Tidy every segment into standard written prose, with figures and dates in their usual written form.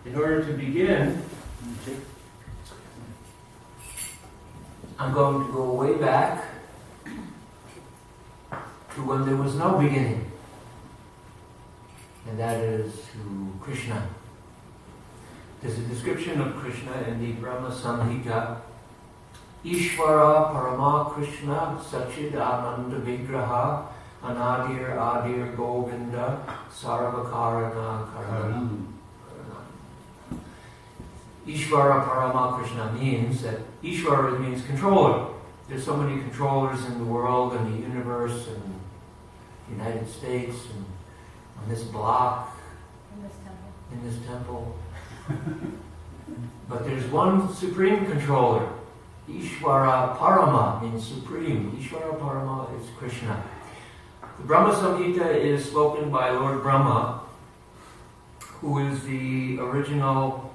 In order to begin, I'm going to go way back to when there was no beginning, and that is to Krishna. There's a description of Krishna in the Brahma Samhita. Ishvara Parama Krishna Sachid Ananda Vigraha Anadir Adir Govinda Sarvakarana Karanam. Ishvara Parama Krishna means that Ishvara means controller. There's so many controllers in the world and the universe and the United States and on this block, in this temple. But there's one supreme controller. Ishvara Parama means supreme. Ishvara Parama is Krishna. The Brahma Samhita is spoken by Lord Brahma, who is the original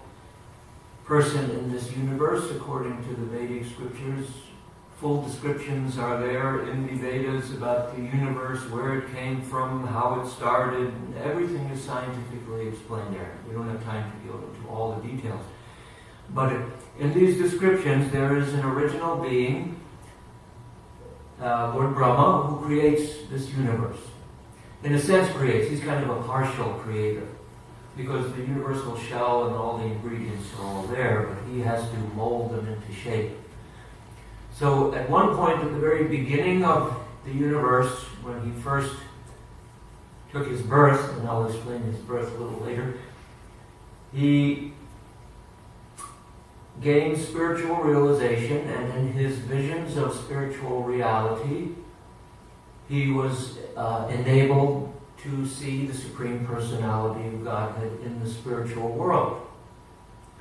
person in this universe according to the Vedic scriptures. Full descriptions are there in the Vedas about the universe, where it came from, how it started. Everything is scientifically explained there. We don't have time to go into all the details. But in these descriptions, there is an original being, Lord Brahma, who creates this universe. In a sense, creates. He's kind of a partial creator, because the universal shell and all the ingredients are all there, but he has to mold them into shape. So at one point at the very beginning of the universe, when he first took his birth, and I'll explain his birth a little later, he gained spiritual realization, and in his visions of spiritual reality, he was enabled to see the Supreme Personality of Godhead in the spiritual world,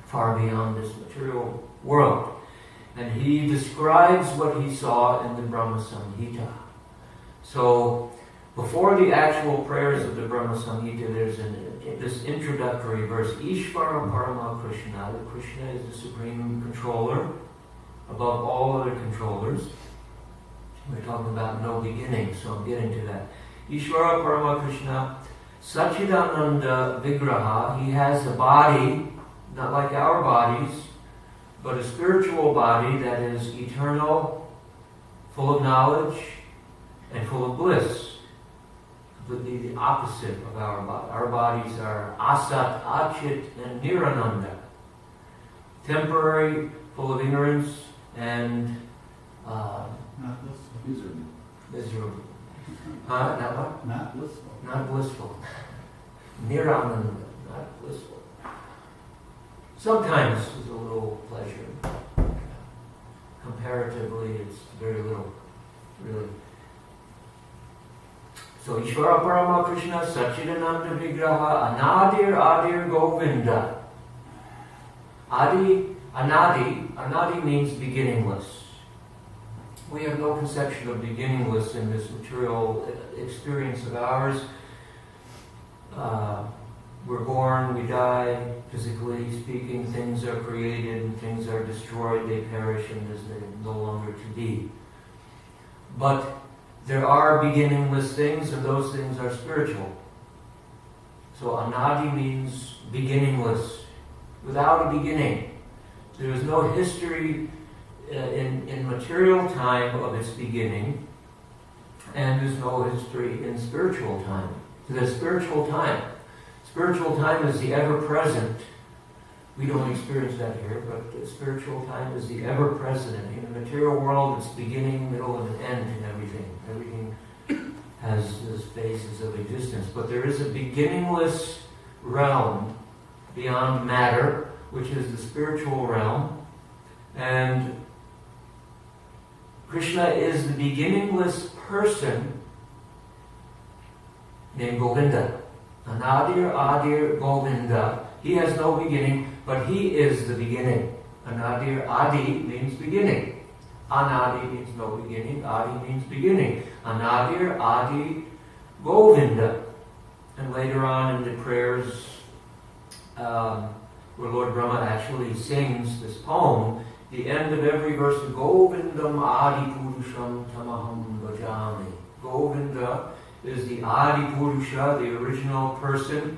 far beyond this material world. And he describes what he saw in the Brahma Samhita. So, before the actual prayers of the Brahma Samhita, there's this introductory verse, Ishvara Parama Krishna. Krishna is the supreme controller, above all other controllers. We're talking about no beginning, so I'm getting to that. Ishvara Parama Krishna, Sachidananda Vigraha. He has a body, not like our bodies, but a spiritual body that is eternal, full of knowledge, and full of bliss. Completely the opposite of our body. Our bodies are asat, achit, and nirananda. Temporary, full of ignorance, and not blissful. Miserable. Not what? Not blissful. Not blissful. Nirananda, not blissful. Sometimes there's a little pleasure. Comparatively, it's very little, really. So, Ishvara Parama Krishna, Sachidananda Vigraha, Anadir Adir Govinda. Anadi means beginningless. We have no conception of beginningless in this material experience of ours. We're born, we die, physically speaking, things are created and things are destroyed, they perish and they're no longer to be. But there are beginningless things, and those things are spiritual. So anadi means beginningless, without a beginning. There is no history in material time of its beginning, and there's no history in spiritual time. So there's spiritual time. Spiritual time is the ever-present. We don't experience that here, but spiritual time is the ever-present. In the material world, it's beginning, middle, and an end in everything. Everything has these phases of existence. But there is a beginningless realm beyond matter, which is the spiritual realm. And Krishna is the beginningless person named Govinda. Anadir Adir Govinda. He has no beginning, but he is the beginning. Anadir Adi means beginning. Anadi means no beginning. Adi means beginning. Anadir Adi Govinda. And later on in the prayers, where Lord Brahma actually sings this poem, the end of every verse, Govindam Adi Purusham Tamaham Bhajami. Govinda is the Adi Purusha, the original person.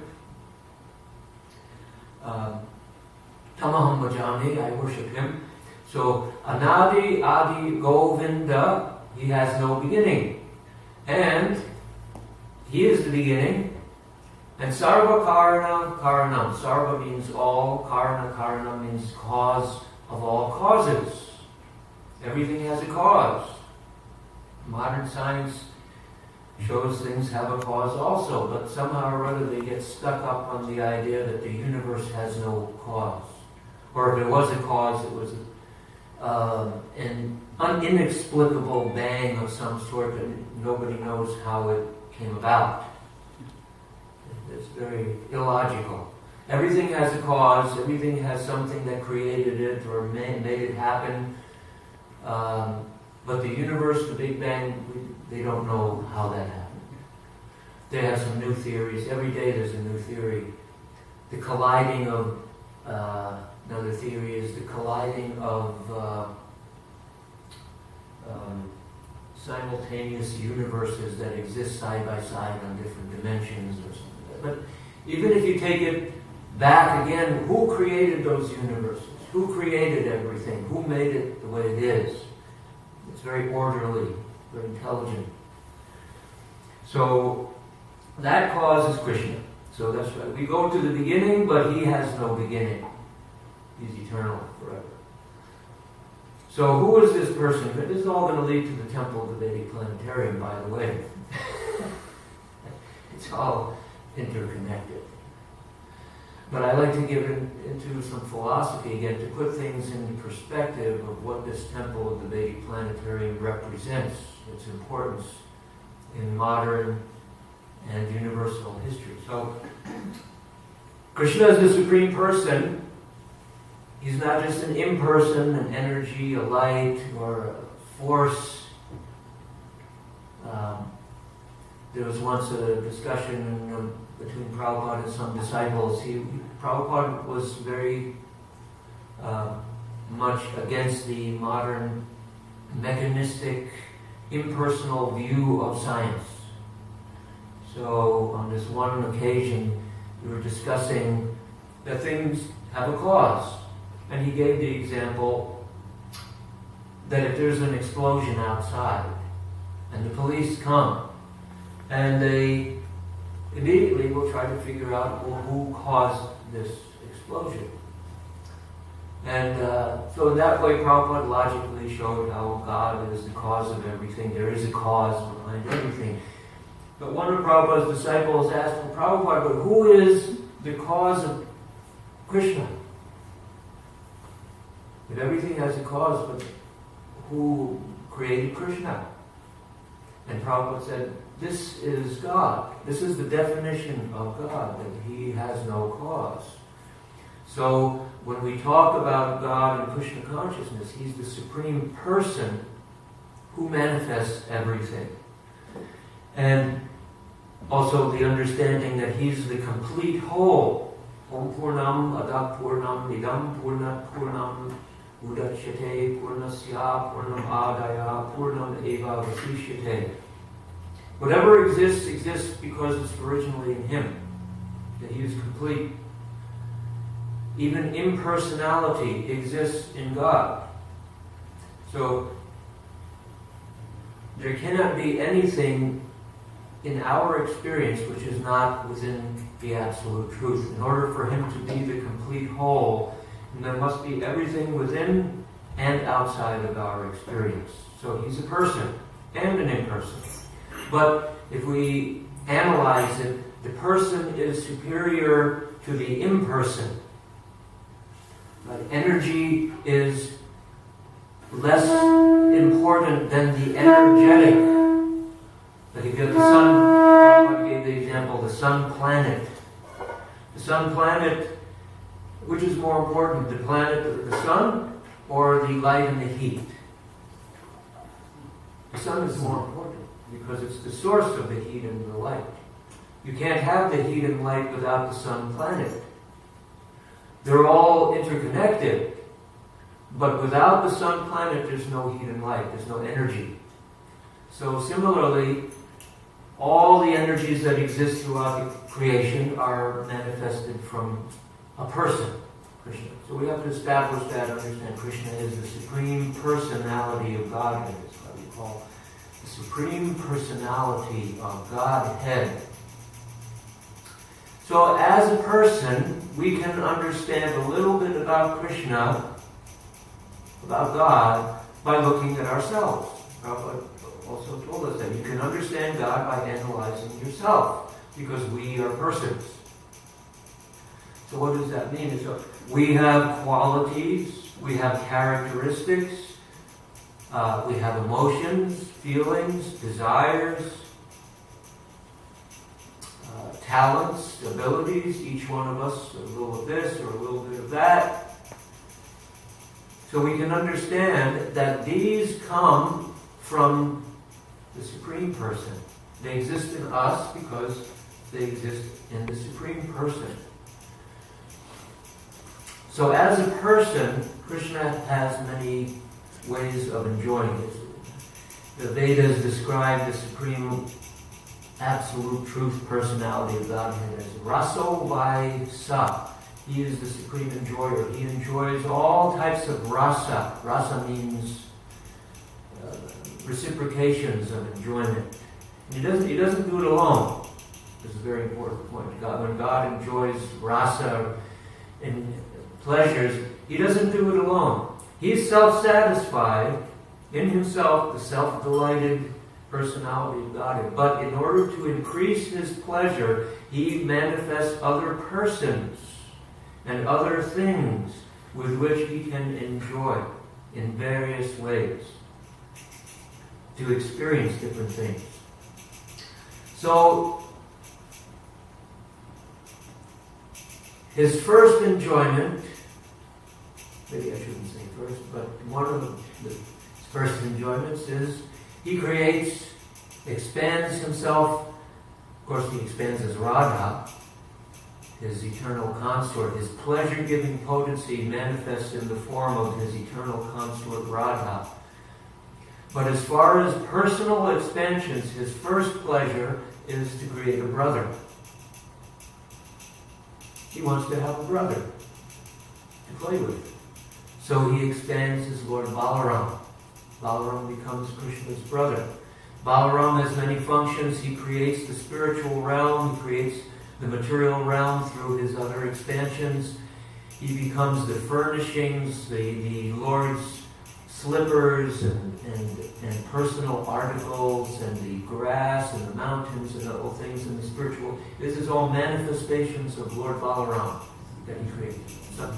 Tamaham bhajami, I worship him. So Anadi Adi Govinda, he has no beginning. And he is the beginning. And Sarva Karana Karanam. Sarva means all, Karana Karana means cause of all causes. Everything has a cause. Modern science shows things have a cause also, but somehow or other they get stuck up on the idea that the universe has no cause. Or if there was a cause, it was an inexplicable bang of some sort that nobody knows how it came about. It's very illogical. Everything has a cause, everything has something that created it or made it happen. But the universe, the Big Bang, they don't know how that happened. They have some new theories. Every day there's a new theory. The colliding of, another theory is the colliding of simultaneous universes that exist side by side on different dimensions or something. But even if you take it back again, who created those universes? Who created everything? Who made it the way it is? It's very orderly, very intelligent. So that cause is Krishna. So that's right. We go to the beginning, but he has no beginning. He's eternal forever. So who is this person? This is all going to lead to the temple of the Vedic Planetarium, by the way. It's all interconnected. But I like to get into some philosophy again to put things into perspective of what this temple of the Vedic Planetarium represents, its importance in modern and universal history. So, Krishna is the Supreme Person. He's not just an imperson, an energy, a light, or a force. There was once a discussion between Prabhupada and some disciples. Prabhupada was very much against the modern mechanistic, impersonal view of science. So on this one occasion, we were discussing that things have a cause. And he gave the example that if there's an explosion outside and the police come and they immediately will try to figure out, well, who caused this explosion. And so in that way, Prabhupada logically showed how God is the cause of everything. There is a cause behind everything. But one of Prabhupada's disciples asked, well, Prabhupada, but who is the cause of Krishna? If everything has a cause, but who created Krishna? And Prabhupada said, this is God. This is the definition of God, that he has no cause. So when we talk about God and Krishna consciousness, he's the Supreme Person who manifests everything. And also the understanding that he's the complete whole. Om Purnam Adat Purnam Idam Purnat Purnam Udachyate Purnasya Purnam Adaya Purnam Eva Vasishyate. Whatever exists, exists because it's originally in him. That he is complete. Even impersonality exists in God. So there cannot be anything in our experience which is not within the absolute truth. In order for him to be the complete whole, there must be everything within and outside of our experience. So he's a person and an imperson. But if we analyze it, the person is superior to the imperson. But energy is less important than the energetic. Like if you have the sun, Prabhupada gave the example, the sun planet. The sun planet, which is more important, the planet of the sun or the light and the heat? The sun is more important because it's the source of the heat and the light. You can't have the heat and light without the sun planet. They're all interconnected, but without the sun planet, there's no heat and light, there's no energy. So similarly, all the energies that exist throughout the creation are manifested from a person, Krishna. So we have to establish that, understand Krishna is the supreme personality of Godhead. That's what we call the supreme personality of Godhead. So as a person, we can understand a little bit about Krishna, about God, by looking at ourselves. Prabhupada also told us that you can understand God by analyzing yourself, because we are persons. So what does that mean? So we have qualities, we have characteristics, we have emotions, feelings, desires, talents, abilities, each one of us, a little of this or a little bit of that. So we can understand that these come from the Supreme Person. They exist in us because they exist in the Supreme Person. So as a person, Krishna has many ways of enjoying it. The Vedas describe the Supreme Absolute Truth Personality of Godhead as Raso Vai Sa. He is the supreme enjoyer. He enjoys all types of rasa. Rasa means reciprocations of enjoyment. He doesn't do it alone. This is a very important point. When God enjoys rasa and pleasures, He doesn't do it alone. He's self-satisfied in Himself, the self-delighted personality of Godhead. But in order to increase His pleasure, He manifests other persons and other things with which He can enjoy in various ways, to experience different things. So, His first enjoyment, maybe I shouldn't say first, but one of His first enjoyments is He creates, expands Himself. Of course, He expands as Radha, His eternal consort. His pleasure-giving potency manifests in the form of His eternal consort Radha. But as far as personal expansions, His first pleasure is to create a brother. He wants to have a brother to play with. So He expands His Lord Balaram. Balaram becomes Krishna's brother. Balaram has many functions. He creates the spiritual realm. He creates the material realm through His other expansions. He becomes the furnishings, the Lord's slippers and personal articles and the grass and the mountains and all things in the spiritual. This is all manifestations of Lord Balaram that He created. So,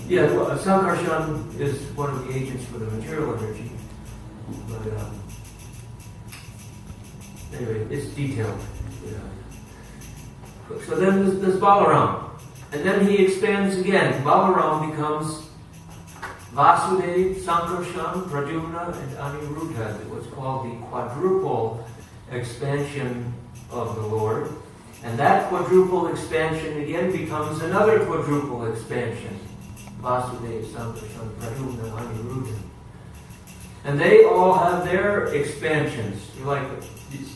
Sankarshan is one of the agents for the material energy. But anyway, it's detailed. So then there's Balaram. And then he expands again. Balaram becomes Vasudeva, Sankarshan, Pradyumna, and Aniruddha. What's called the quadruple expansion of the Lord. And that quadruple expansion again becomes another quadruple expansion. Vasudeva, Sankarshan, Pradyumna, Aniruddha. And they all have their expansions. You like these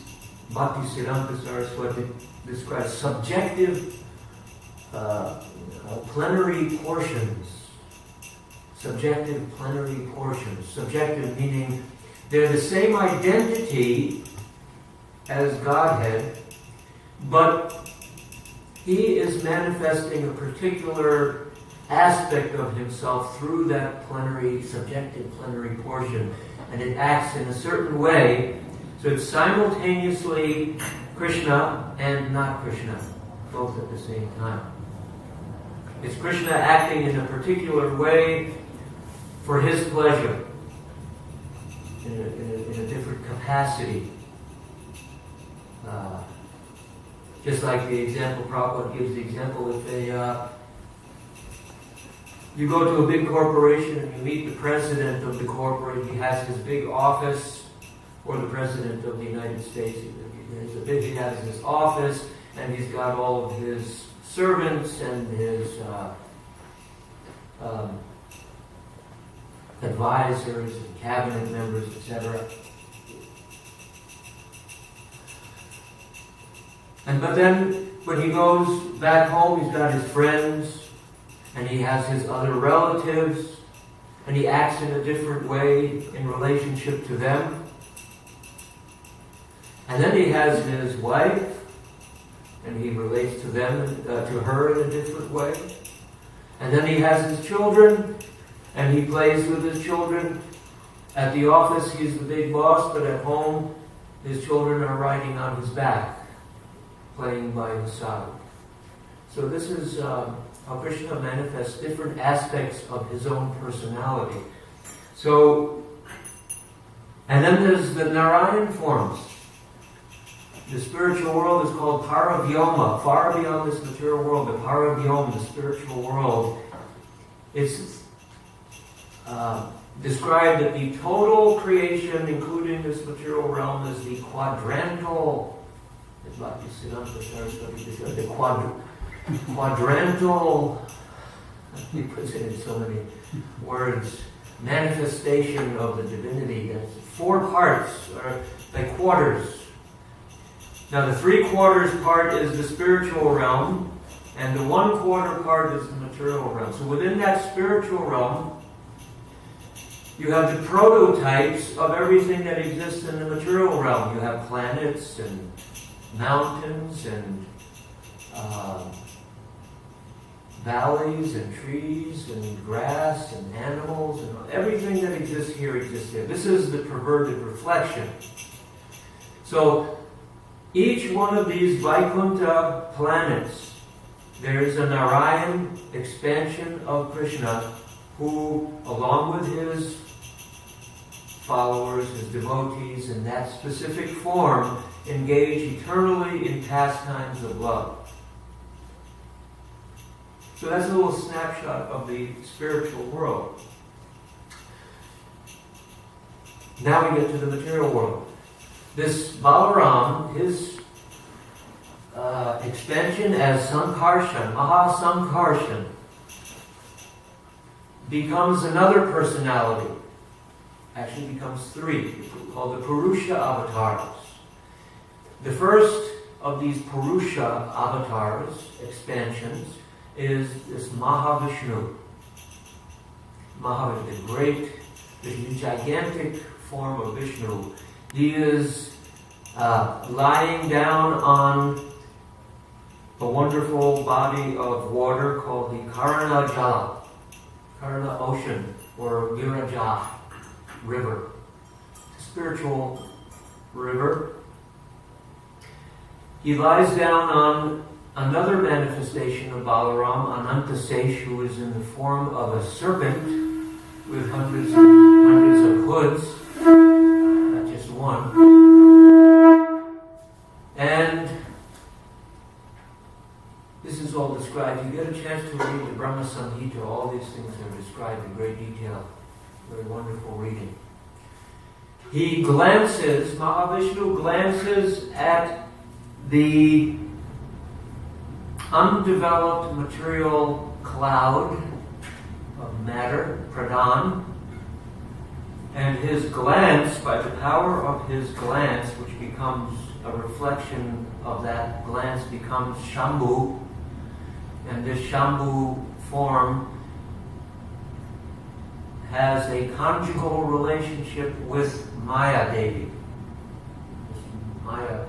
Bhakti Siddhanta Saraswati describes subjective plenary portions. Subjective plenary portions. Subjective meaning they're the same identity as Godhead, but He is manifesting a particular aspect of Himself through that plenary, subjective plenary portion, and it acts in a certain way. So it's simultaneously Krishna and not Krishna, both at the same time. It's Krishna acting in a particular way for His pleasure, in a different capacity. Just like the example, Prabhupada gives the example, if you go to a big corporation and you meet the president of the corporation, he has his big office, or the president of the United States, he has his office, and he's got all of his servants and his advisors and cabinet members, etc. But then when he goes back home, he's got his friends, and he has his other relatives, and he acts in a different way in relationship to them. And then he has his wife, and he relates to them, to her in a different way. And then he has his children, and he plays with his children. At the office, he's the big boss, but at home, his children are riding on his back, playing by his side. So this is how Krishna manifests different aspects of his own personality. So, and then there's the Narayan forms. The spiritual world is called Paravyoma, far beyond this material world. The Paravyoma, the spiritual world, it's described that the total creation, including this material realm, is the quadrantal. The quadrantal. He puts it in so many words. Manifestation of the divinity. That's 4 parts, or like quarters. Now the 3/4 part is the spiritual realm, and the 1/4 part is the material realm. So within that spiritual realm, you have the prototypes of everything that exists in the material realm. You have planets and mountains and valleys and trees and grass and animals and everything that exists here exists there. This is the perverted reflection. So each one of these Vaikuntha planets, there is a Narayan expansion of Krishna who, along with his followers, his devotees, in that specific form, engage eternally in pastimes of love. So that's a little snapshot of the spiritual world. Now we get to the material world. This Balaram, his expansion as Sankarshan, Mahasankarshan, becomes another personality. Actually becomes 3, called the Purusha avatars. The first of these Purusha avatars, expansions, is this Mahavishnu. Mahavishnu, the great, the gigantic form of Vishnu. He is lying down on a wonderful body of water called the Karana Jala, Karana Ocean, or Viraja River, a spiritual river. He lies down on another manifestation of Balaram, Anantasesh, who is in the form of a serpent with hundreds of hoods, not just one. And this is all described. You get a chance to read the Brahma Samhita. All these things are described in great detail. Very wonderful reading. He glances, Mahavishnu glances at the undeveloped material cloud of matter, pradhan, and his glance, by the power of his glance, which becomes a reflection of that glance, becomes Shambhu, and this Shambhu form has a conjugal relationship with Maya Devi. Maya,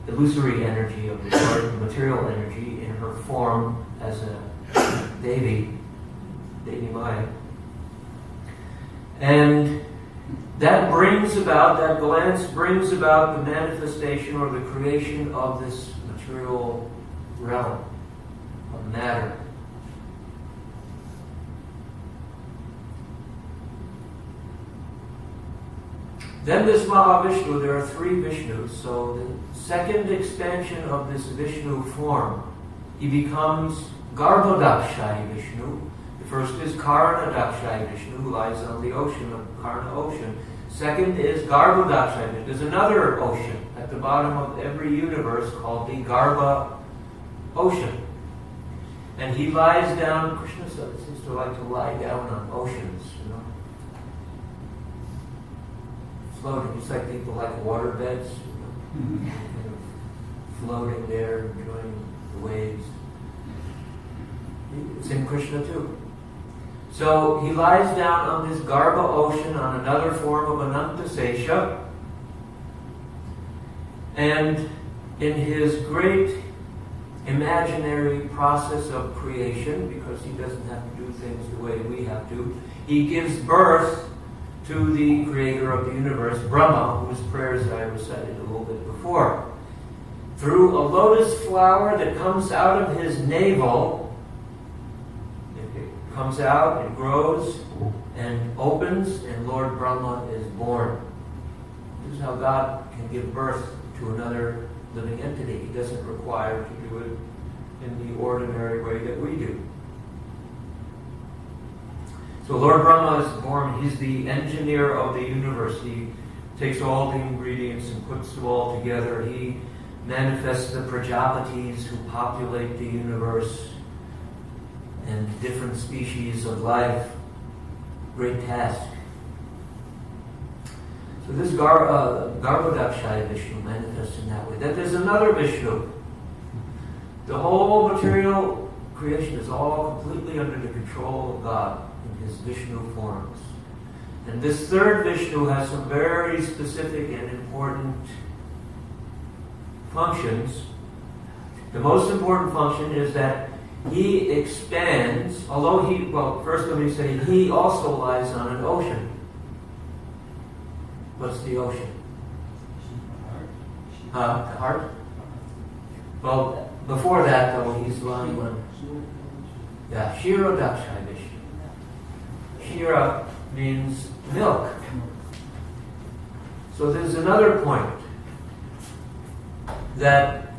illusory energy of the earth, material energy, in her form as a Devi Maya. And that glance brings about the manifestation or the creation of this material realm of matter. Then this Mahavishnu, there are 3 Vishnus, so the second expansion of this Vishnu form, he becomes Garbhodakshai Vishnu. The first is Karanadakshai Vishnu, who lies on the ocean of Karna ocean. Second is Garbhodakshai Vishnu. There's another ocean at the bottom of every universe called the Garbha ocean. And he lies down, Krishna seems to like to lie down on oceans, floating, just like people like water beds, kind of floating there, enjoying the waves. It's in Krishna too. So he lies down on this Garbha ocean on another form of Anantasesha, and in his great imaginary process of creation, because he doesn't have to do things the way we have to, he gives birth to the creator of the universe, Brahma, whose prayers I recited a little bit before. Through a lotus flower that comes out of his navel, it comes out, it grows, and opens, and Lord Brahma is born. This is how God can give birth to another living entity. He doesn't require to do it in the ordinary way that we do. So Lord Brahma is born. He's the engineer of the universe. He takes all the ingredients and puts them all together. He manifests the Prajapatis who populate the universe and different species of life. Great task. So this Garbhodakshaya Vishnu manifests in that way. Then there's another Vishnu. The whole material creation is all completely under the control of God in his Vishnu forms. And this third Vishnu has some very specific and important functions. The most important function is that he expands, first let me say, he also lies on an ocean. What's the ocean? The heart? Well, before that, though, he's lying on... Yeah, Shira Dakshaya Vishnu. Shira means milk. So there's another point, that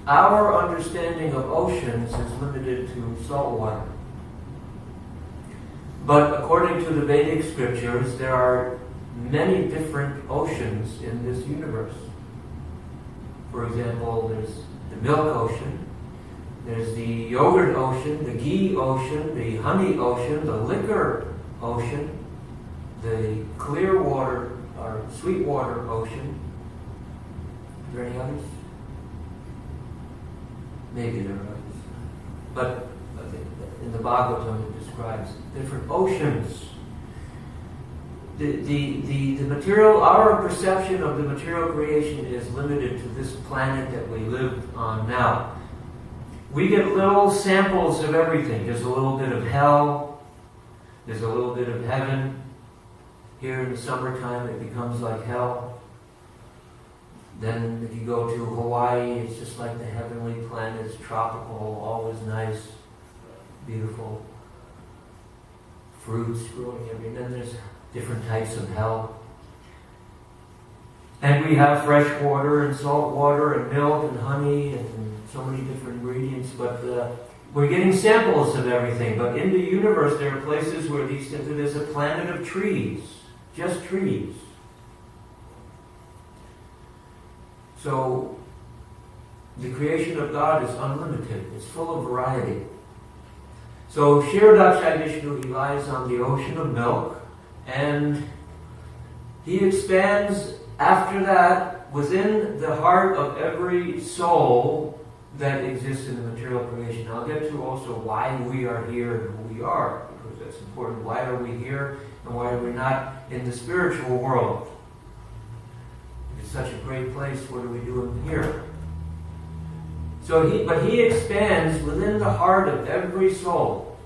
our understanding of oceans is limited to salt water. But according to the Vedic scriptures, there are many different oceans in this universe. For example, there's the milk ocean, there's the yogurt ocean, the ghee ocean, the honey ocean, the liquor ocean, the clear water or sweet water ocean. Are there any others? Maybe there are others. But in the Bhagavatam it describes different oceans. The material, our perception of the material creation is limited to this planet that we live on now. We get little samples of everything. There's a little bit of hell. There's a little bit of heaven. Here in the summertime it becomes like hell. Then if you go to Hawaii, it's just like the heavenly planet. It's tropical, always nice, beautiful. Fruits growing everywhere. Then there's different types of hell. And we have fresh water and salt water and milk and honey and so many different ingredients, but we're getting samples of everything. But in the universe there are places where there's a planet of trees, just trees. So the creation of God is unlimited. It's full of variety. So Kshirodakshaya Vishnu, he lies on the ocean of milk, and he expands after that within the heart of every soul that exists in the material creation. I'll get to also why we are here and who we are, because that's important. Why are we here and why are we not in the spiritual world? If it's such a great place, what are we doing here? So he expands within the heart of every soul.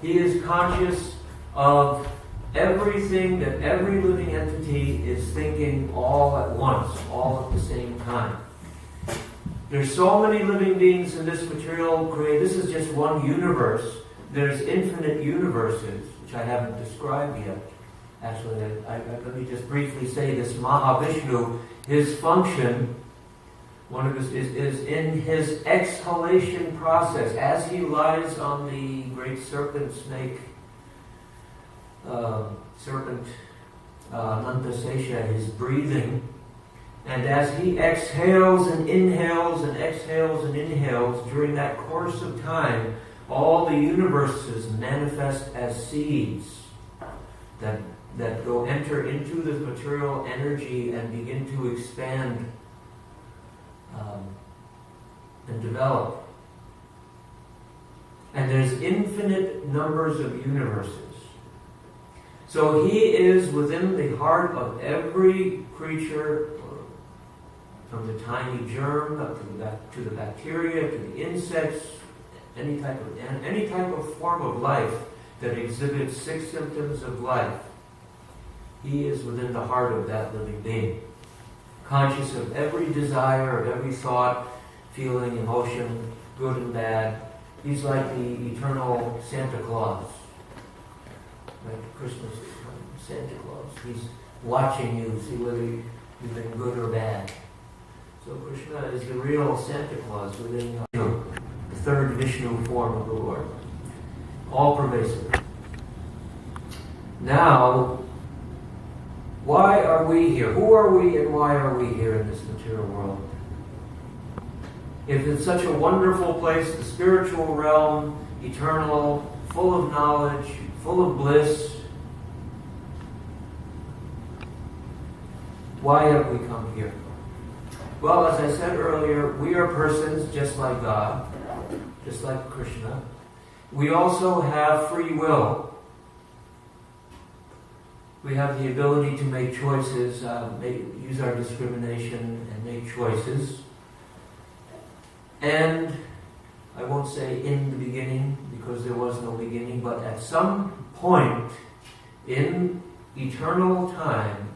He is conscious of everything that every living entity is thinking all at once, all at the same time. There's so many living beings in this material creation. This is just one universe. There's infinite universes, which I haven't described yet. Actually, let me just briefly say this. Mahavishnu, his function, one of his is in his exhalation process. As he lies on the great serpent snake, Anantasesha, his breathing, and as he exhales and inhales and exhales and inhales, during that course of time, all the universes manifest as seeds that that go enter into the material energy and begin to expand and develop. And there's infinite numbers of universes. So he is within the heart of every creature, from the tiny germ up to the bacteria, to the insects, any type of form of life that exhibits 6 symptoms of life. He is within the heart of that living being, conscious of every desire, of every thought, feeling, emotion, good and bad. He's like the eternal Santa Claus. Like Christmas, Santa Claus. He's watching you, see whether you've been good or bad. So Krishna is the real Santa Claus within the third Vishnu form of the Lord. All pervasive. Now, why are we here? Who are we and why are we here in this material world? If it's such a wonderful place, the spiritual realm, eternal, full of knowledge, full of bliss, why have we come here? Well, as I said earlier, we are persons just like God, just like Krishna. We also have free will. We have the ability to make choices, use our discrimination and make choices. And I won't say in the beginning, because there was no beginning, but at some point in eternal time,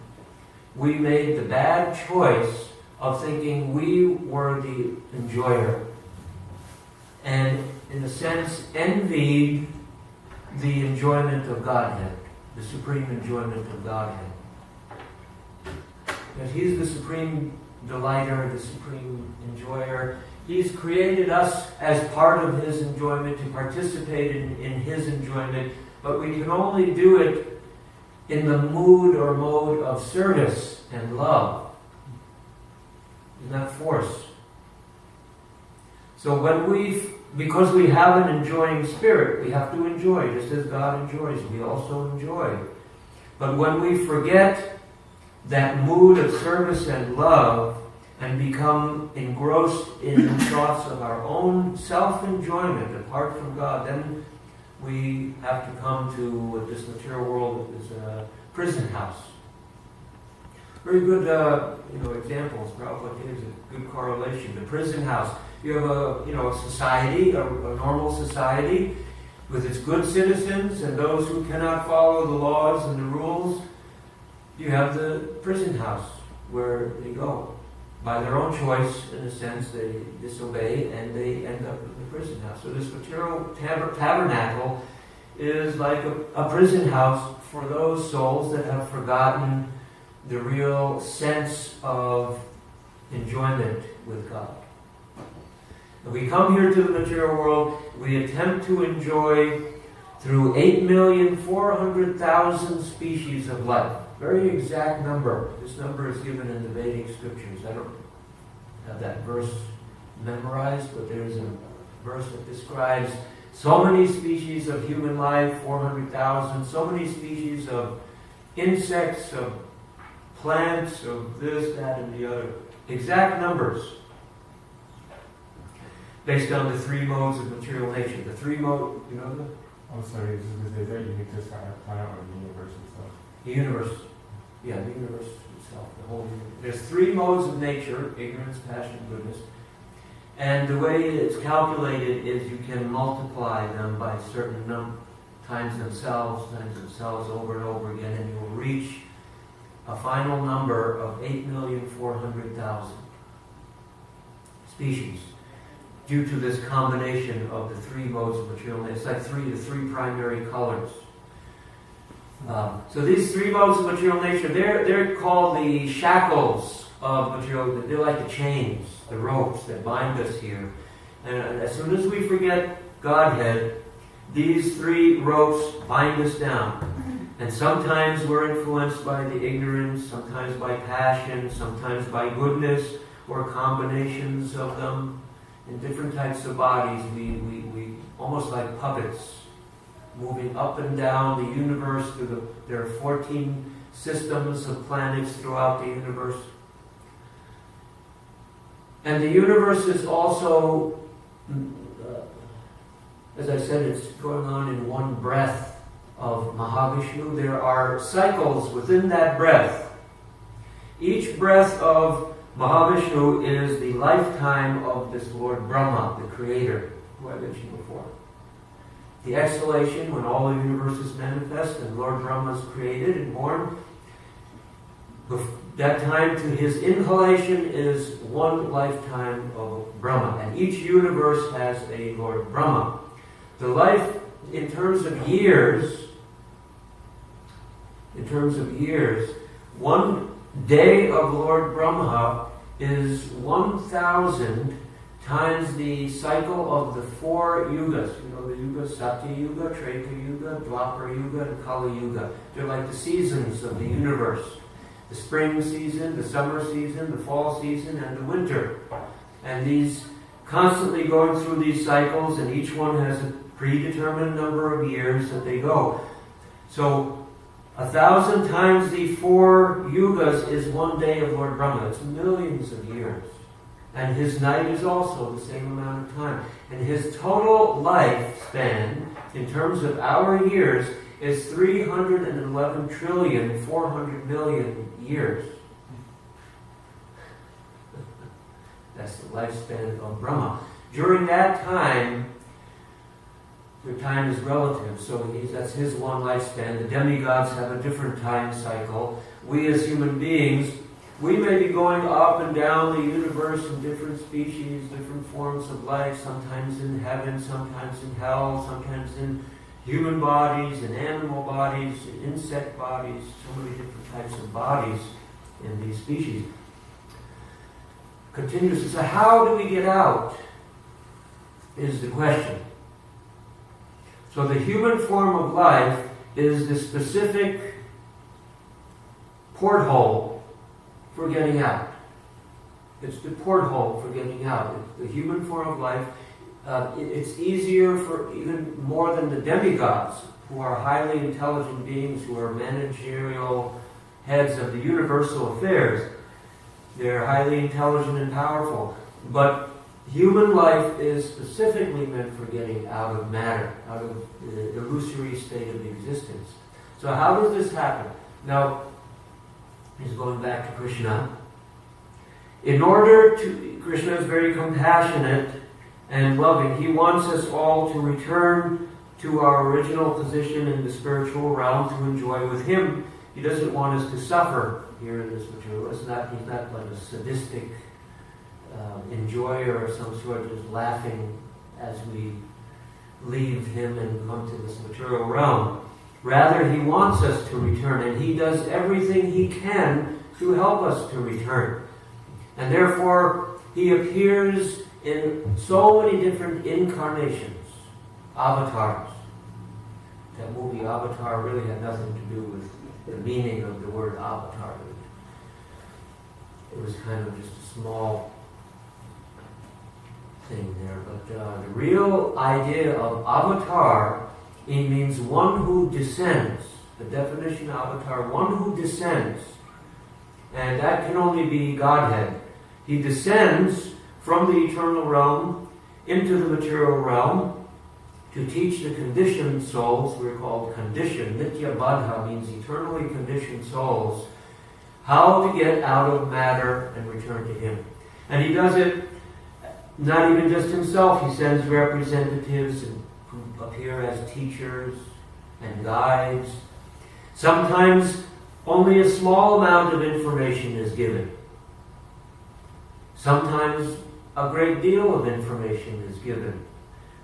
we made the bad choice of thinking we were the enjoyer, and in a sense envied the enjoyment of Godhead, the supreme enjoyment of Godhead. That He's the supreme delighter, the supreme enjoyer. He's created us as part of His enjoyment, to participate in His enjoyment, but we can only do it in the mood or mode of service and love. Isn't that force? So because we have an enjoying spirit, we have to enjoy, just as God enjoys, we also enjoy. But when we forget that mood of service and love and become engrossed in thoughts of our own self-enjoyment apart from God, then we have to come to what this material world is a prison house. Very good examples. Prabhupada gives a good correlation. The prison house. You have a society, a normal society, with its good citizens and those who cannot follow the laws and the rules. You have the prison house, where they go. By their own choice, in a sense, they disobey and they end up in the prison house. So this material tabernacle is like a prison house for those souls that have forgotten the real sense of enjoyment with God. When we come here to the material world, we attempt to enjoy through 8,400,000 species of life. Very exact number. This number is given in the Vedic scriptures. I don't have that verse memorized, but there's a verse that describes so many species of human life, 400,000, so many species of insects, of plants, of this, that, and the other. Exact numbers. Based on the 3 modes of material nature. The 3 mode, you know them? Oh, sorry, is that unique to this planet or the universe itself? The universe. Yeah, the universe itself, the whole universe. There's 3 modes of nature: ignorance, passion, goodness. And the way it's calculated is you can multiply them by certain times themselves over and over again, and you'll reach a final number of 8,400,000 species, due to this combination of the 3 modes of material nature. It's like the three primary colors. So these 3 modes of material nature, they're called the shackles of material. They're like the chains, the ropes that bind us here. And as soon as we forget Godhead, these 3 ropes bind us down. And sometimes we're influenced by the ignorance, sometimes by passion, sometimes by goodness, or combinations of them. In different types of bodies, we almost like puppets, moving up and down the universe there are 14 systems of planets throughout the universe. And the universe is also, as I said, it's going on in one breath of Mahavishnu. There are cycles within that breath. Each breath of Mahavishnu is the lifetime of this Lord Brahma, the creator, who I mentioned before. The exhalation, when all the universe is manifest and Lord Brahma is created and born, that time to his inhalation is one lifetime of Brahma. And each universe has a Lord Brahma. The life, in terms of years, one day of Lord Brahma is 1,000 times the cycle of the 4 yugas. You know the yugas, Satya Yuga, Treta Yuga, Dwapara Yuga, and Kali Yuga. They're like the seasons of the universe. The spring season, the summer season, the fall season, and the winter. And these constantly going through these cycles, and each one has a predetermined number of years that they go. So 1,000 times the 4 yugas is one day of Lord Brahma. It's millions of years. And his night is also the same amount of time. And his total lifespan, in terms of our years, is 311 trillion 400 million years. That's the lifespan of Brahma. During that time, the time is relative, so that's his one lifespan. The demigods have a different time cycle. We as human beings, we may be going up and down the universe in different species, different forms of life, sometimes in heaven, sometimes in hell, sometimes in human bodies, in animal bodies, in insect bodies, so many different types of bodies in these species. Continues. So how do we get out is the question. So the human form of life is the specific porthole for getting out. It's the porthole for getting out. The human form of life, it's easier for even more than the demigods, who are highly intelligent beings, who are managerial heads of the universal affairs. They're highly intelligent and powerful. But human life is specifically meant for getting out of matter, out of the illusory state of existence. So how does this happen? Now, he's going back to Krishna. Krishna is very compassionate and loving. He wants us all to return to our original position in the spiritual realm to enjoy with him. He doesn't want us to suffer here in this material. He's not like a sadistic enjoyer of some sort, just laughing as we leave him and come to this material realm. Rather, he wants us to return, and he does everything he can to help us to return. And therefore, he appears in so many different incarnations, avatars. That movie Avatar really had nothing to do with the meaning of the word avatar. It was kind of just a small thing there. But the real idea of avatar, it means one who descends. The definition of avatar, one who descends. And that can only be Godhead. He descends from the eternal realm into the material realm to teach the conditioned souls. We're called conditioned. Nitya Baddha means eternally conditioned souls, how to get out of matter and return to him. And he does it not even just himself. He sends representatives who appear as teachers and guides. Sometimes only a small amount of information is given. Sometimes a great deal of information is given.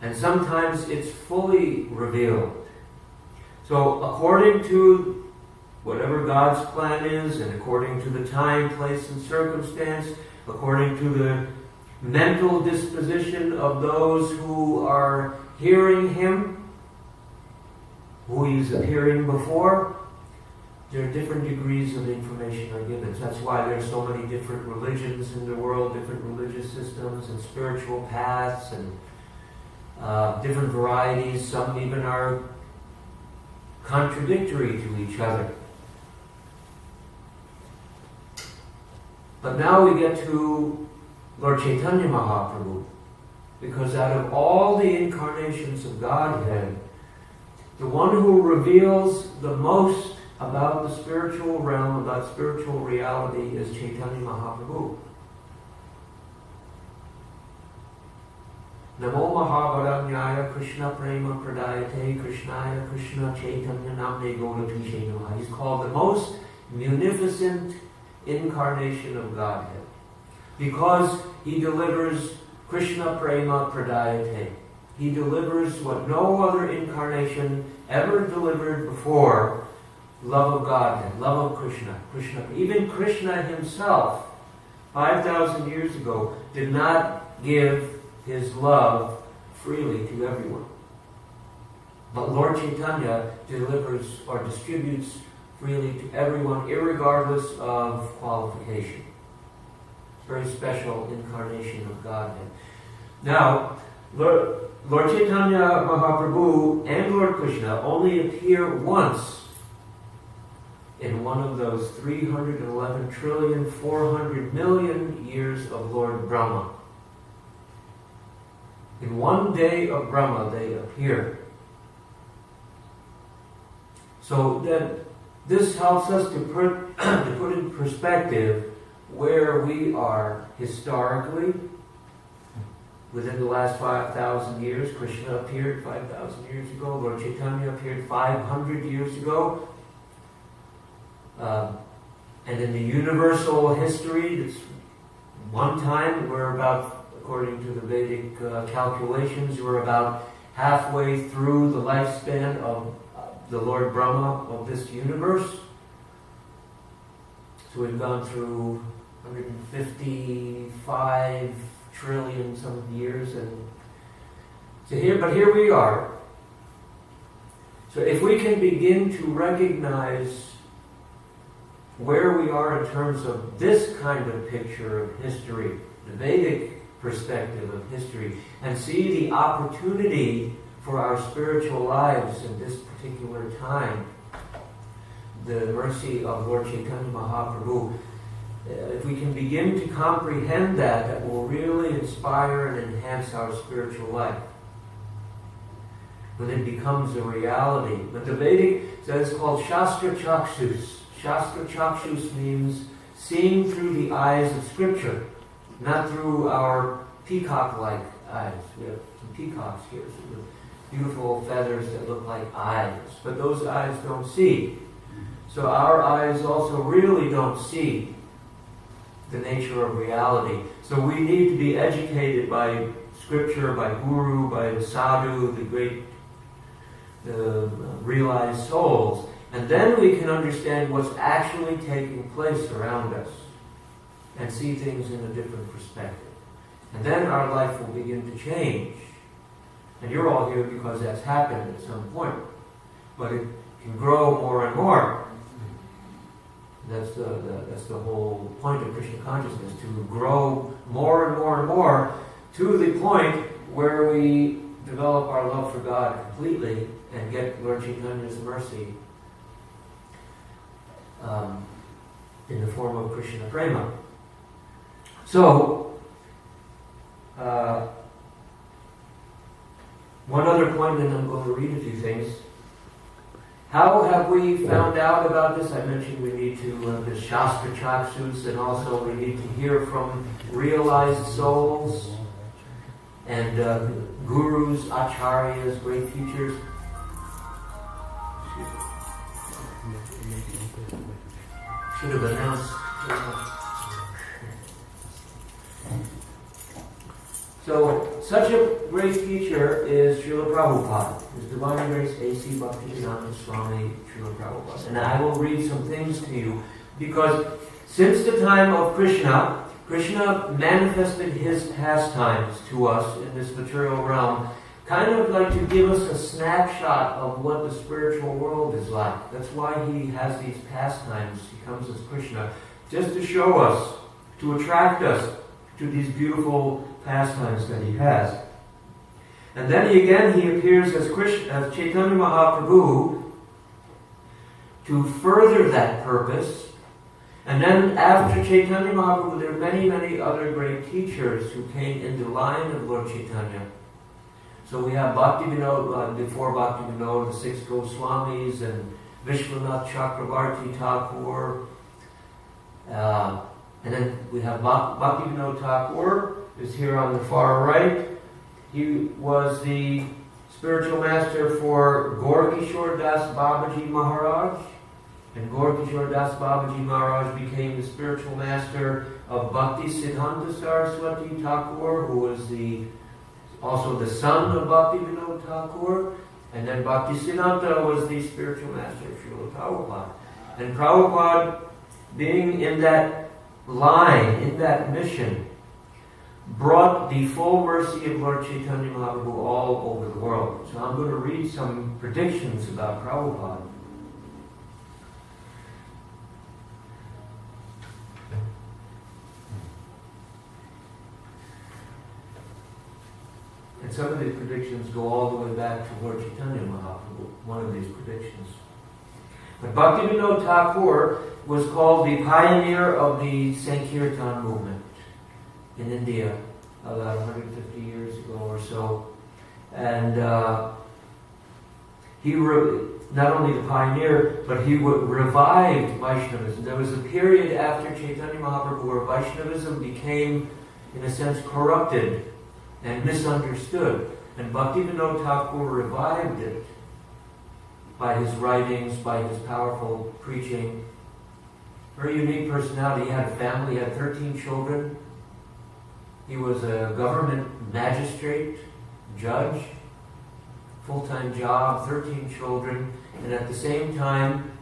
And sometimes it's fully revealed. So according to whatever God's plan is, and according to the time, place, and circumstance, according to the mental disposition of those who are hearing him, who he's appearing before, there are different degrees of information are given. So that's why there are so many different religions in the world, different religious systems and spiritual paths and different varieties. Some even are contradictory to each other. But now we get to Lord Chaitanya Mahaprabhu, because out of all the incarnations of Godhead, the one who reveals the most about the spiritual realm, about spiritual reality, is Chaitanya Mahaprabhu. Namo Mahavaranyaya Krishna Prema Pradayate Krishnaya Krishna Chaitanya Namne Gauratushe Namaha. He's called the most munificent incarnation of Godhead, because he delivers Krishna Prema Pradayate. He delivers what no other incarnation ever delivered before: love of Godhead, love of Krishna. Even Krishna himself, 5,000 years ago, did not give his love freely to everyone. But Lord Chaitanya delivers or distributes freely to everyone, irregardless of qualification. Very special incarnation of Godhead. Now, Lord Chaitanya Mahaprabhu and Lord Krishna only appear once in one of those 311,400,000,000 years of Lord Brahma. In one day of Brahma they appear. So then this helps us to put in perspective where we are historically. Within the last 5,000 years, Krishna appeared 5,000 years ago. Lord Chaitanya appeared 500 years ago. And in the universal history, it's one time we're about, according to the Vedic calculations, we're about halfway through the lifespan of the Lord Brahma of this universe. So we've gone through 155 trillion some years, and so here we are. So if we can begin to recognize where we are in terms of this kind of picture of history, the Vedic perspective of history, and see the opportunity for our spiritual lives in this particular time, the mercy of Lord Chaitanya Mahaprabhu, if we can begin to comprehend that, that will really inspire and enhance our spiritual life. When it becomes a reality. But the Vedic says it's called Shastra Chakshus. Shastra Chakshus means seeing through the eyes of Scripture, not through our peacock-like eyes. We have some peacocks here, some beautiful feathers that look like eyes, but those eyes don't see. So our eyes also really don't see the nature of reality. So we need to be educated by Scripture, by Guru, by the Sadhu, the great realized souls. And then we can understand what's actually taking place around us and see things in a different perspective. And then our life will begin to change. And you're all here because that's happened at some point. But it can grow more and more. That's the whole point of Krishna consciousness, to grow more and more and more to the point where we develop our love for God completely and get Lord Chaitanya's mercy in the form of Krishna Prema. So, one other point, and I'm going to read a few things. How have we found out about this? I mentioned we need to the Shastra Chakshus, and also we need to hear from realized souls and gurus, acharyas, great teachers. Should have announced. So, such a great teacher is Srila Prabhupada, His Divine Grace A.C. Bhaktivedanta Swami Srila Prabhupada. And I will read some things to you, because since the time of Krishna, Krishna manifested his pastimes to us in this material realm, kind of like to give us a snapshot of what the spiritual world is like. That's why he has these pastimes. He comes as Krishna, just to show us, to attract us to these beautiful pastimes that he has. And then he appears as Krishna, as Chaitanya Mahaprabhu, to further that purpose. And then after Chaitanya Mahaprabhu, there are many, many other great teachers who came in the line of Lord Chaitanya. So we have Bhaktivinoda, before Bhaktivinoda, the 6 Goswamis, and Vishwanath Chakravarti Thakur. And then we have Bhaktivinoda Thakur, who's here on the far right. He was the spiritual master for Gaur-Kishore Das Babaji Maharaj. And Gaur-Kishore Das Babaji Maharaj became the spiritual master of Bhakti Siddhanta Saraswati Thakur, who was also the son of Bhaktivinoda Thakur. And then Bhakti Siddhanta was the spiritual master of Srila Prabhupada. And Prabhupada, being in that line, in that mission, brought the full mercy of Lord Chaitanya Mahaprabhu all over the world. So I'm going to read some predictions about Prabhupada. And some of these predictions go all the way back to Lord Chaitanya Mahaprabhu, one of these predictions. But Bhaktivinoda Thakur was called the pioneer of the Sankirtan movement in India about 150 years ago or so. And he not only the pioneer, but he revived Vaishnavism. There was a period after Chaitanya Mahaprabhu where Vaishnavism became, in a sense, corrupted and misunderstood. And Bhaktivinoda Thakur revived it by his writings, by his powerful preaching. Very unique personality. He had a family, he had 13 children. He was a government magistrate, judge, full-time job, 13 children. And at the same time,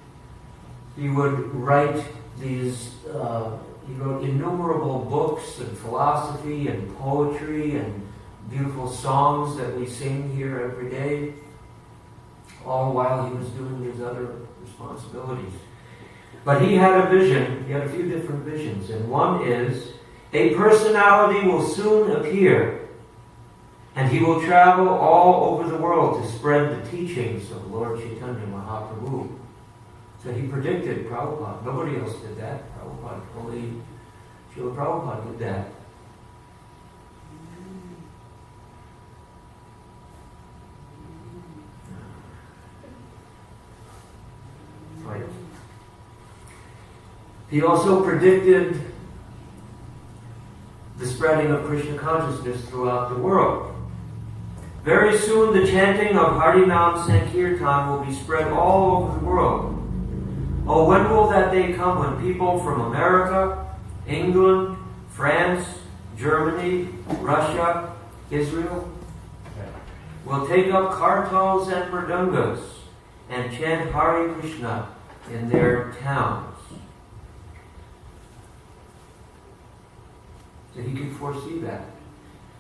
he would write these, he wrote innumerable books and philosophy and poetry and beautiful songs that we sing here every day, all while he was doing his other responsibilities. But he had a vision, he had a few different visions, and one is, a personality will soon appear, and he will travel all over the world to spread the teachings of Lord Chaitanya Mahaprabhu. So he predicted Prabhupada. Nobody else did that. Prabhupada, only Srila Prabhupada did that. Right. He also predicted the spreading of Krishna consciousness throughout the world. Very soon the chanting of Harinam Sankirtan will be spread all over the world. Oh, when will that day come when people from America, England, France, Germany, Russia, Israel will take up kartals and mridungas and chant Hare Krishna in their towns? So he could foresee that.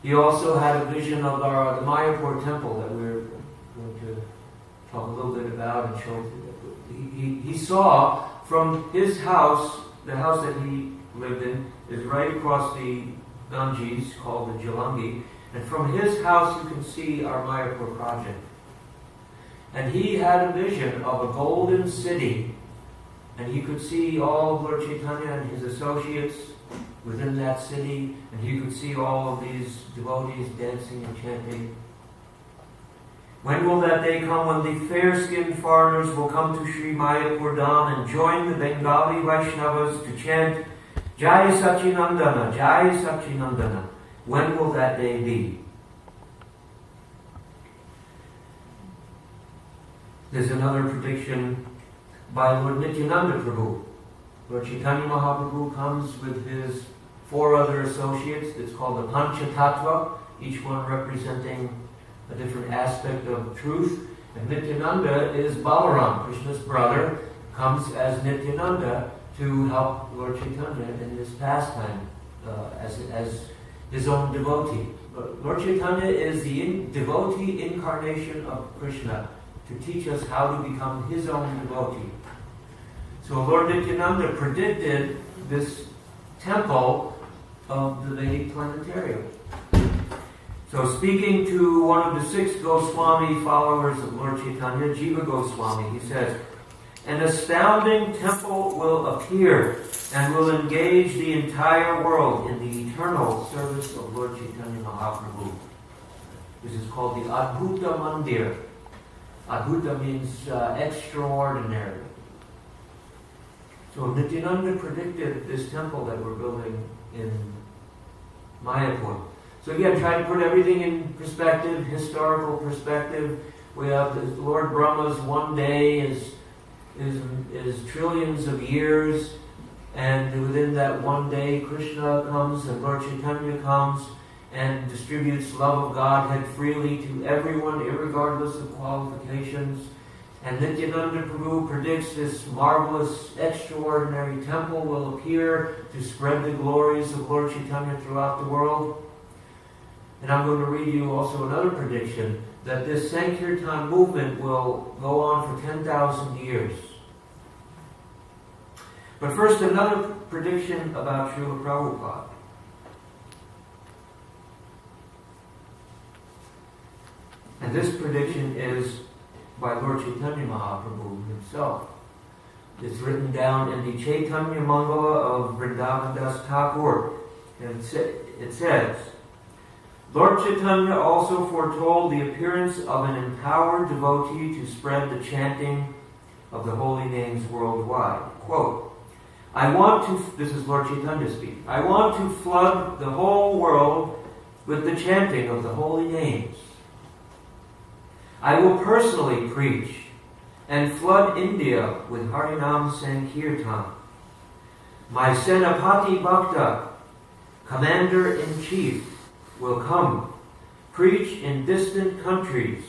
He also had a vision of the Mayapur temple that we're going to talk a little bit about and show. He saw from his house, the house that he lived in is right across the Ganges, called the Jalangi, and from his house you can see our Mayapur project. And he had a vision of a golden city, and he could see all of Lord Chaitanya and his associates within that city, and he could see all of these devotees dancing and chanting. When will that day come when the fair-skinned foreigners will come to Sri Mayapur Dham and join the Bengali Vaishnavas to chant Jai Sachinandana, Jai Sachinandana? When will that day be? There's another prediction by Lord Nityananda Prabhu. Lord Chaitanya Mahaprabhu comes with his 4 other associates. It's called the Panchatattva, each one representing a different aspect of truth. And Nityananda is Balaram, Krishna's brother, comes as Nityananda to help Lord Chaitanya in this pastime as his own devotee. But Lord Chaitanya is the devotee incarnation of Krishna to teach us how to become his own devotee. So Lord Nityananda predicted this temple of the Vedic Planetarium. So speaking to one of the 6 Goswami followers of Lord Chaitanya, Jiva Goswami, he says, An astounding temple will appear and will engage the entire world in the eternal service of Lord Chaitanya Mahaprabhu. This is called the Adbhuta Mandir. Adbhuta means extraordinary. So Nityananda predicted this temple that we're building in Mayapur. So again, try to put everything in perspective, historical perspective. We have the Lord Brahma's one day is trillions of years, and within that one day, Krishna comes and Lord Chaitanya comes and distributes love of Godhead freely to everyone, irregardless of qualifications. And Nityananda Prabhu predicts this marvelous, extraordinary temple will appear to spread the glories of Lord Chaitanya throughout the world. And I'm going to read you also another prediction, that this Sankirtan movement will go on for 10,000 years. But first, another prediction about Srila Prabhupada. And this prediction is by Lord Chaitanya Mahaprabhu himself. It's written down in the Chaitanya Mangala of Vrindavan Das Thakur. And it says, Lord Chaitanya also foretold the appearance of an empowered devotee to spread the chanting of the holy names worldwide. Quote, this is Lord Chaitanya speaking, I want to flood the whole world with the chanting of the holy names. I will personally preach and flood India with Harinam Sankirtan. My Senapati Bhakta, Commander-in-Chief, will come, preach in distant countries,